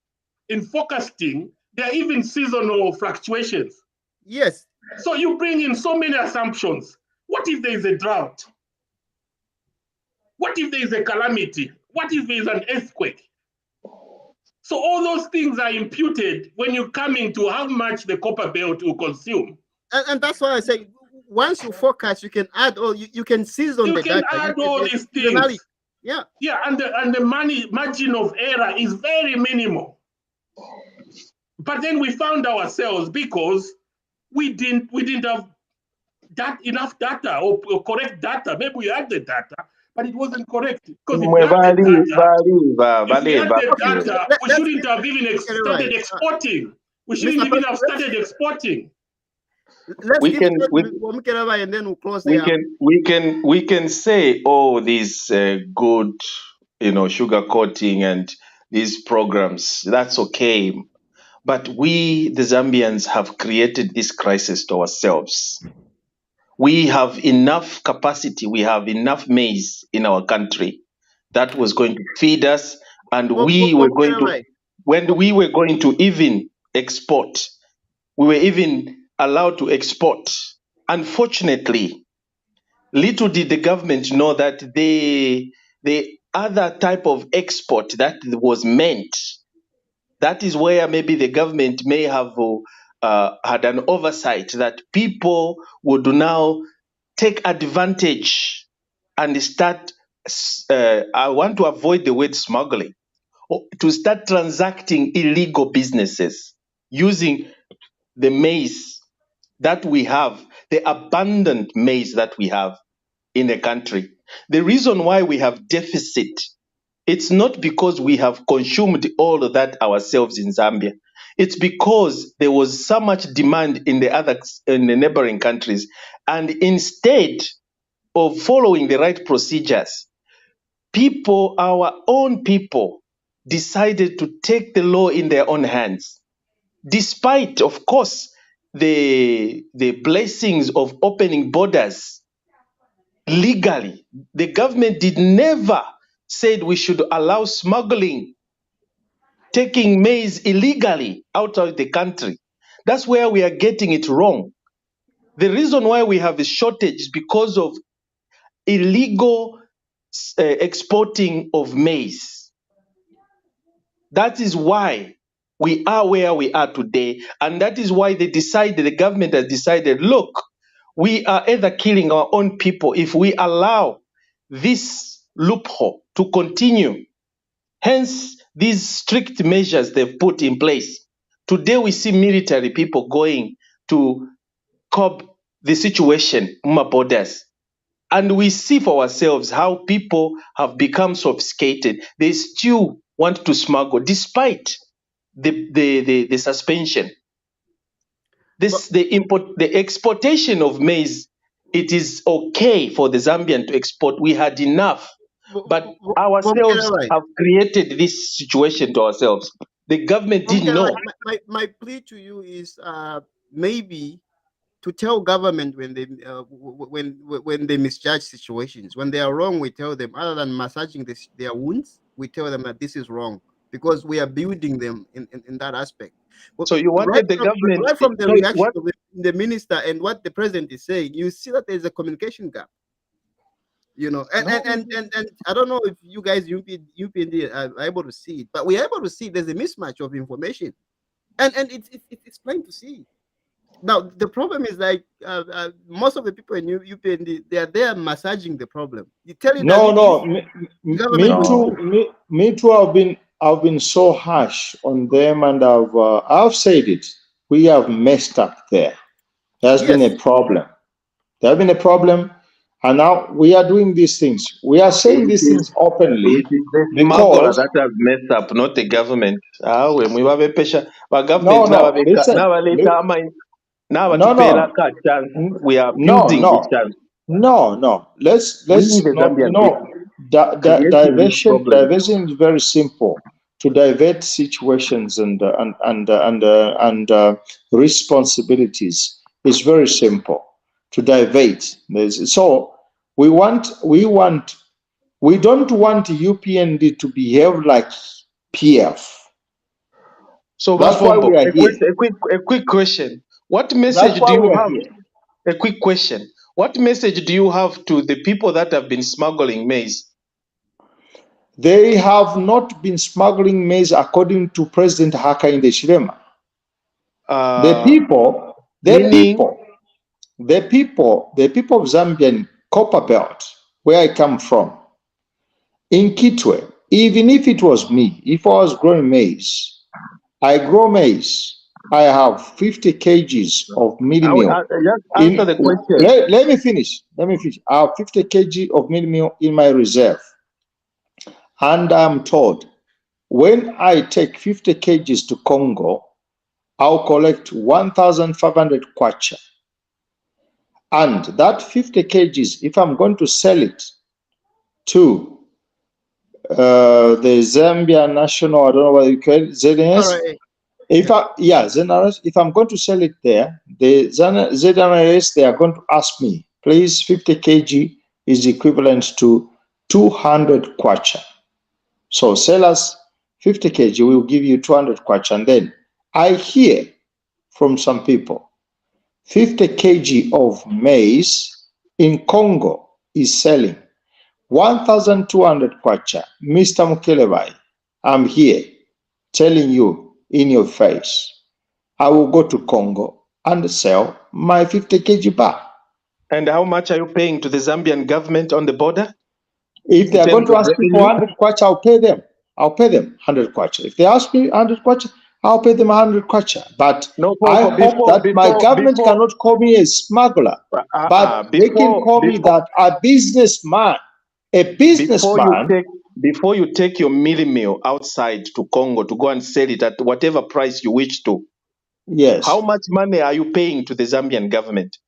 In forecasting, there are even seasonal fluctuations. Yes. So you bring in so many assumptions. What if there is a drought? What if there is a calamity? What if there is an earthquake? So all those things are imputed when you come into how much the copper belt will consume. And that's why I say, once you forecast, you can add all, you can season the data. You can add all these things. Yeah. Yeah, and the margin of error is very minimal. But then we found ourselves, because we didn't have enough data or correct data. Maybe we had the data, but it wasn't correct. Because if we had the data, we shouldn't have even started exporting. We shouldn't even have started exporting. Let's give Mukerabai and then we'll close the we can say, oh, these good, sugar coating and these programs, that's okay. But we, the Zambians, have created this crisis to ourselves. We have enough capacity, we have enough maize in our country that was going to feed us, and we were going to even export. We were even allowed to export. Unfortunately, little did the government know that the other type of export that was meant, that is where maybe the government may have had an oversight, that people would now take advantage and start, I want to avoid the word smuggling, to start transacting illegal businesses using the maize that we have, the abundant maize that we have in the country. The reason why we have deficit, it's not because we have consumed all of that ourselves in Zambia. It's because there was so much demand in the neighboring countries, and instead of following the right procedures, our own people, decided to take the law in their own hands. Despite, of course, the blessings of opening borders legally, the government did never said we should allow smuggling, taking maize illegally out of the country. That's where we are getting it wrong. The reason why we have a shortage is because of illegal exporting of maize. That is why we are where we are today. And that is why the government has decided, look, we are either killing our own people if we allow this loophole to continue. Hence, these strict measures they've put in place. Today, we see military people going to curb the situation on our borders. And we see for ourselves how people have become sophisticated. They still want to smuggle despite the suspension. The exportation of maize, it is okay for the Zambian to export. We had enough. But ourselves have created this situation to ourselves. The government didn't know. My plea to you is maybe to tell government when they misjudge situations. When they are wrong, we tell them, other than massaging their wounds, we tell them that this is wrong, because we are building them in that aspect. So you wanted the government... Right from the reaction of the minister and what the president is saying, you see that there's a communication gap. You know, and I don't know if you guys UPND are able to see it, but we're able to see there's a mismatch of information, and it's plain to see. Now the problem is like most of the people in UPND, they are there massaging the problem. You tell it. Me too. I've been so harsh on them, and I've said it. We have messed up there. There's been a problem. There has been a problem. And now we are doing these things. We are saying these things openly. It is the smugglers that have messed up, not the government. When we have a pressure, but government we are building the chance. No. Let's diversion is very simple. To divert situations and responsibilities is very simple. To divert. So we don't want UPND to behave like PF. So that's why we are here. A quick question. What message do you have? A quick question. What message do you have to the people that have been smuggling maize? They have not been smuggling maize according to President Hakainde Hichilema. The people of Zambian Copper Belt, where I come from, in Kitwe, even if it was me, if I was growing maize, I grow maize, I have 50 kgs of mealie meal. Just answer the question. Let me finish. I have 50 kg of mealie meal in my reserve. And I'm told, when I take 50 kgs to Congo, I'll collect 1,500 kwacha. And that 50 kgs, if I'm going to sell it to the Zambia National, I don't know what you call it, ZNS. ZNRS, if I'm going to sell it there, the ZNRS, they are going to ask me, please, 50 kg is equivalent to 200 kwacha. So sell us 50 kg, we'll give you 200 kwacha. And then I hear from some people, 50 kg of maize in Congo is selling 1,200 kwacha. Mr. Mukelebai, I'm here telling you in your face, I will go to Congo and sell my 50 kg bar. And how much are you paying to the Zambian government on the border? If they are going to ask me for 100 kwacha, I'll pay them. 100 kwacha. If they ask me 100 kwacha, I'll pay them 100 kwacha. But I hope that my government cannot call me a smuggler, but they can call me that a businessman. A businessman. Before you take your mealie meal outside to Congo to go and sell it at whatever price you wish to. Yes. How much money are you paying to the Zambian government?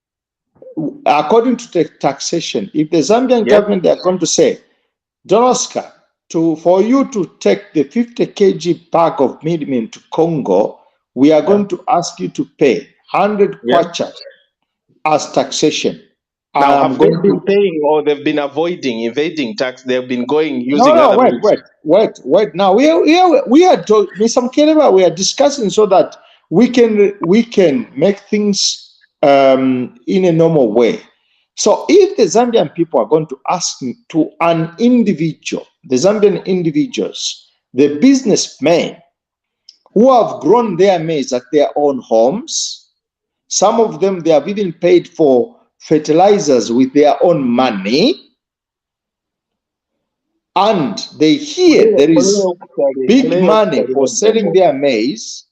According to the taxation, if the Zambian government, they are going to say, Don Oscar, for you to take the 50 kg bag of mealie meal to Congo, we are going to ask you to pay 100 kwacha as taxation. Now, have they been paying or they've been evading tax? They've been going using other means. Wait. Now we are Mr. Mkeleba, we are discussing so that we can make things in a normal way. So if the Zambian people are going to ask to an individual, the Zambian individuals, the businessmen who have grown their maize at their own homes, some of them, they have even paid for fertilizers with their own money, and they hear there is big money for selling their maize,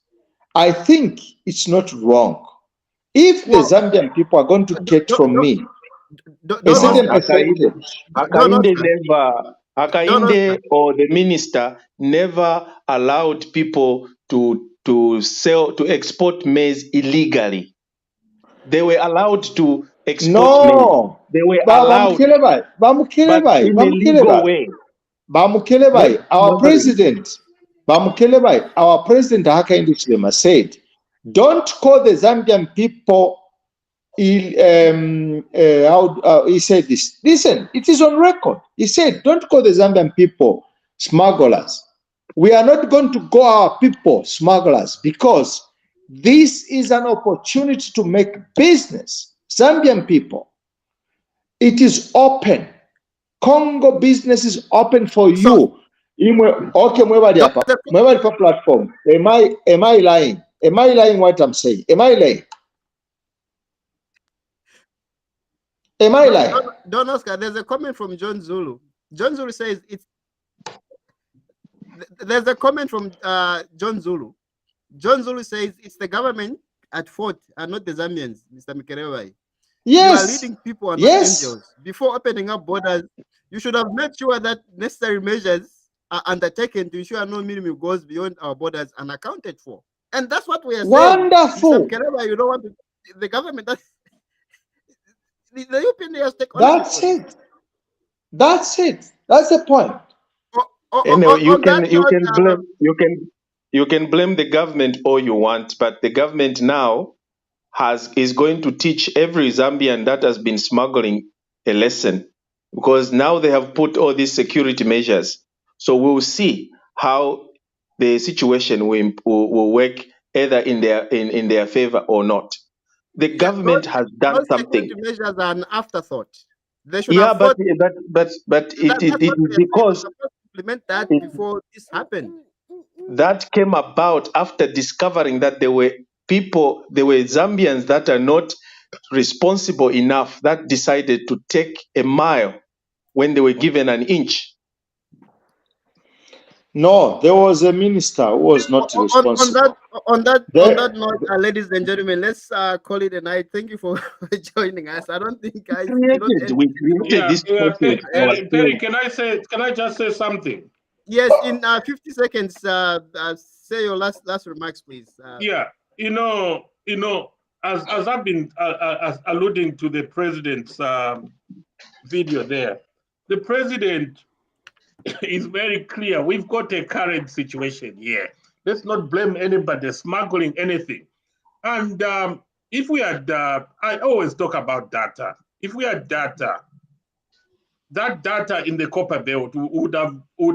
I think it's not wrong. If the Zambian people are going to get from me a certain percentage, Hakainde or the minister never allowed people to export maize illegally. They were allowed to export maize. no, They were allowed, but in a legal way. Not our smuggling. president Hakainde Hichilema said, don't call the Zambian people. He said this. Listen, it is on record. He said, don't call the Zambian people smugglers. We are not going to call our people smugglers because this is an opportunity to make business. Zambian people, it is open. Congo business is open for you. Okay, mwebali platform. Am I lying? Am I lying what I'm saying? Am I lying? Am I lying? Don Oscar, there's a comment from John Zulu. John Zulu says it's. There's a comment from John Zulu. John Zulu says it's the government at fault and not the Zambians, Mr. Mikerewa. Yes. You are leading people and not angels. Before opening up borders, you should have made sure that necessary measures are undertaken to ensure no minimum goes beyond our borders and accounted for. And that's what we are saying. Wonderful. Mr. Mikerewa, you don't want the government. The European has taken ownership. That's it. That's it. That's the point. Anyway, you can blame the government all you want, but the government now is going to teach every Zambian that has been smuggling a lesson, because now they have put all these security measures. So we'll see how the situation will work either in their favor or not. The government has done something. Security measures are an afterthought. They should Yeah, have but it is because implement that before this happened. That came about after discovering that there were Zambians that are not responsible enough that decided to take a mile when they were given an inch. No, there was a minister who was not responsible. On that note, ladies and gentlemen, let's call it a night. Thank you for joining us. I don't think we created this process. Perry, can I just say something? Yes, in 50 seconds, say your last remarks, please. Yeah, as I've been alluding to the president's video there, the president is very clear. We've got a current situation here. Let's not blame anybody smuggling anything. And if we had, I always talk about data. If we had data, that data in the copper belt would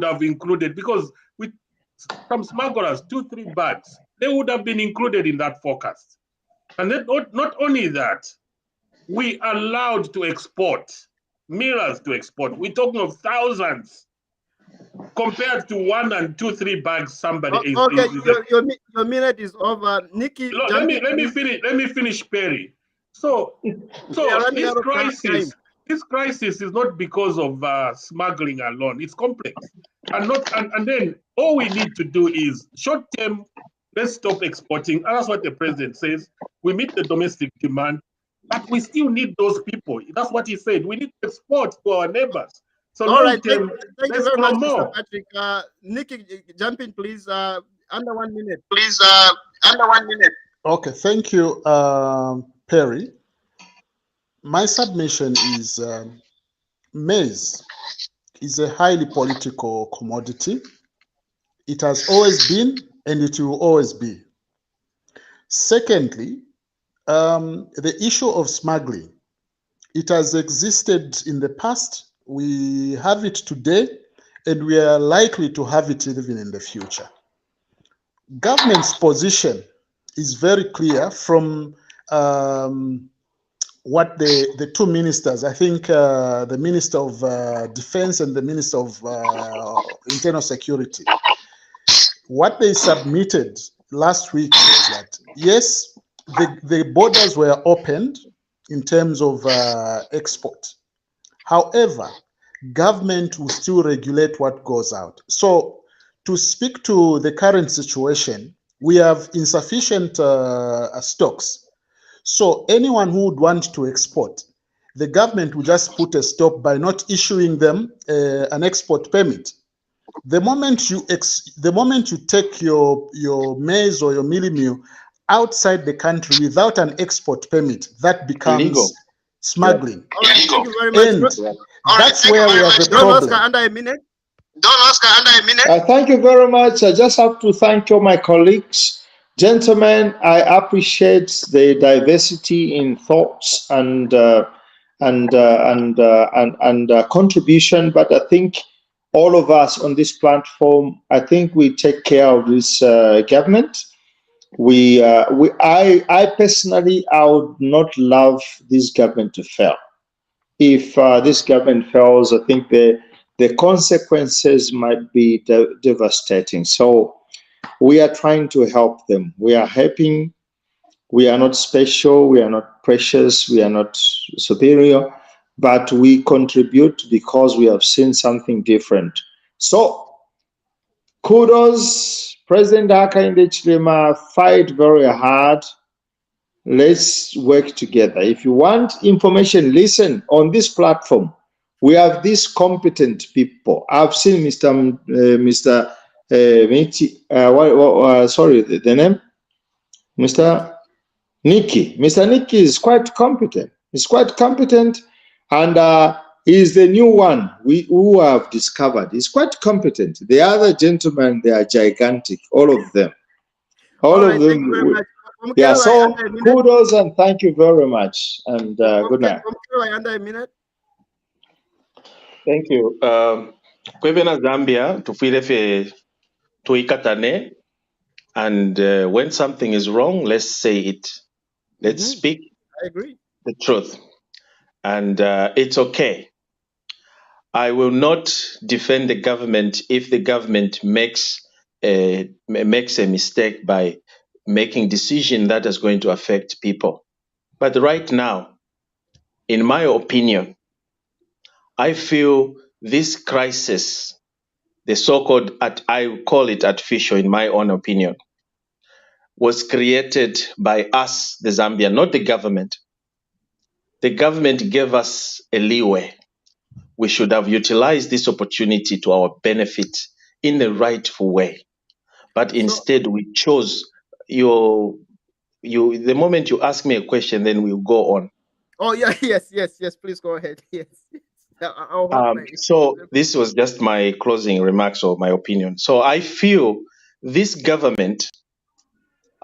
have included, because with some smugglers, 2-3 bags, they would have been included in that forecast. And then not only that, we allowed to export, mirrors to export. We're talking of thousands compared to 1 and 2-3 bags somebody is. Okay, your minute is over. Nikki, let me finish, Perry. So this crisis is not because of smuggling alone. It's complex, and then all we need to do is short term. Let's stop exporting. That's what the president says. We meet the domestic demand, but we still need those people. That's what he said. We need to export to our neighbors. So all right, thank you very much, Mr. Patrick. Nikki, jump in, please. Under 1 minute. Please, under 1 minute. Okay, thank you, Perry. My submission is maize is a highly political commodity. It has always been, and it will always be. Secondly, the issue of smuggling, it has existed in the past. We have it today, and we are likely to have it even in the future. Government's position is very clear from what the two ministers, I think the Minister of Defense and the Minister of Internal Security, what they submitted last week was that, yes, the borders were opened in terms of export. However, government will still regulate what goes out. So to speak to the current situation, we have insufficient stocks. So anyone who would want to export, the government will just put a stop by not issuing them an export permit. The moment you take your maize or your mealie meal outside the country without an export permit, that becomes Illegal. smuggling. All right, thank you very much. And that's where we have the Don Oscar, problem. under a minute. Don Oscar, under a minute. Thank you very much. I just have to thank all my colleagues. Gentlemen, I appreciate the diversity in thoughts and contribution, but I think all of us on this platform, I think we take care of this government. I personally, I would not love this government to fail. If this government fails, I think the consequences might be devastating. So we are trying to help them. We are helping. We are not special. We are not precious. We are not superior, but we contribute because we have seen something different. So kudos, President Hakainde Hichilema, fight very hard. Let's work together. If you want information, listen on this platform. We have these competent people. I've seen Mr. Michi, sorry, the name? Mr. Nikki. Mr. Nikki is quite competent. He's quite competent, and he's the new one who have discovered. He's quite competent. The other gentlemen, they are gigantic, all of them. All of them. Thank you very much. Yeah, so kudos and thank you very much, and good night. Under a minute. Thank you. Kwevena Zambia tufilefe tuikatane, and when something is wrong, let's say it. Let's speak. I agree. The truth, and it's okay. I will not defend the government if the government makes a mistake by making decision that is going to affect people. But right now, in my opinion, I feel this crisis, the so-called, I call it artificial in my own opinion, was created by us, the Zambia, not the government. The government gave us a leeway. We should have utilized this opportunity to our benefit in the rightful way. But instead, we chose the moment you ask me a question, then we'll go on. Oh, yeah, yes, please go ahead. Yes. So this was just my closing remarks or my opinion. So I feel this government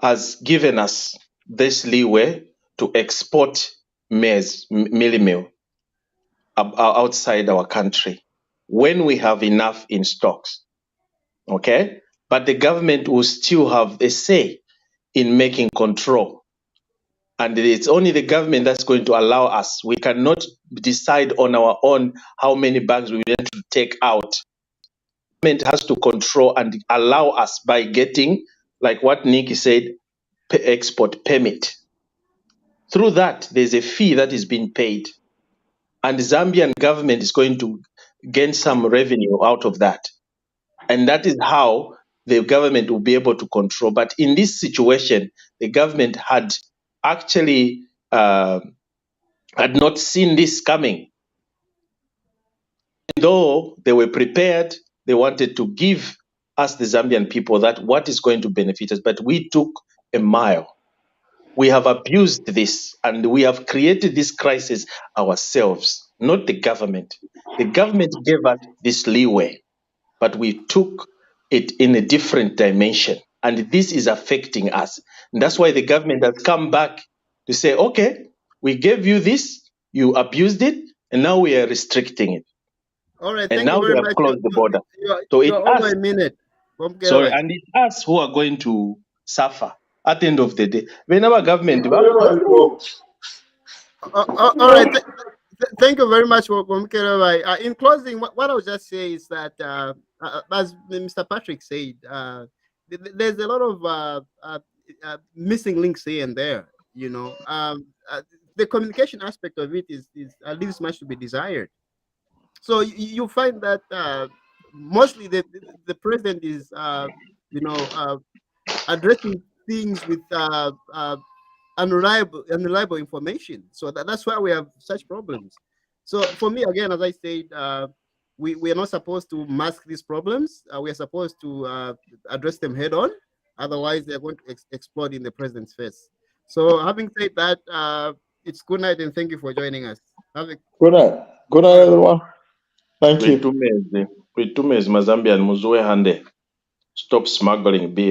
has given us this leeway to export maize, mealie meal, outside our country when we have enough in stocks. Okay? But the government will still have a say in making control. And it's only the government that's going to allow us. We cannot decide on our own how many bags we want to take out. The government has to control and allow us by getting, like what Nikki said, export permit. Through that, there's a fee that is being paid. And the Zambian government is going to gain some revenue out of that. And that is how the government will be able to control. But in this situation, the government had actually had not seen this coming. Though they were prepared, they wanted to give us, the Zambian people, that what is going to benefit us. But we took a mile. We have abused this, and we have created this crisis ourselves, not the government. The government gave us this leeway, but we took it in a different dimension, and this is affecting us. And that's why the government has come back to say, okay, we gave you this, you abused it, and now we are restricting it. All right, and now we have closed the border. So it's us. A minute. Sorry, and it's us who are going to suffer at the end of the day. When our government, All right. Thank you very much for Mkelewa. In closing, what I would just say is that, as Mr. Patrick said, there's a lot of missing links here and there. You know, the communication aspect of it is leaves much to be desired. So you find that mostly the president is you know addressing things with unreliable information. So that's why we have such problems. So for me, again, as I said, we are not supposed to mask these problems. We are supposed to address them head on. Otherwise, they're going to explode in the president's face. So having said that, it's good night and thank you for joining us. Have a Good night. Good night, everyone. Thank you. Kwitumezi Mazambian muzuwe hande. Stop smuggling beer.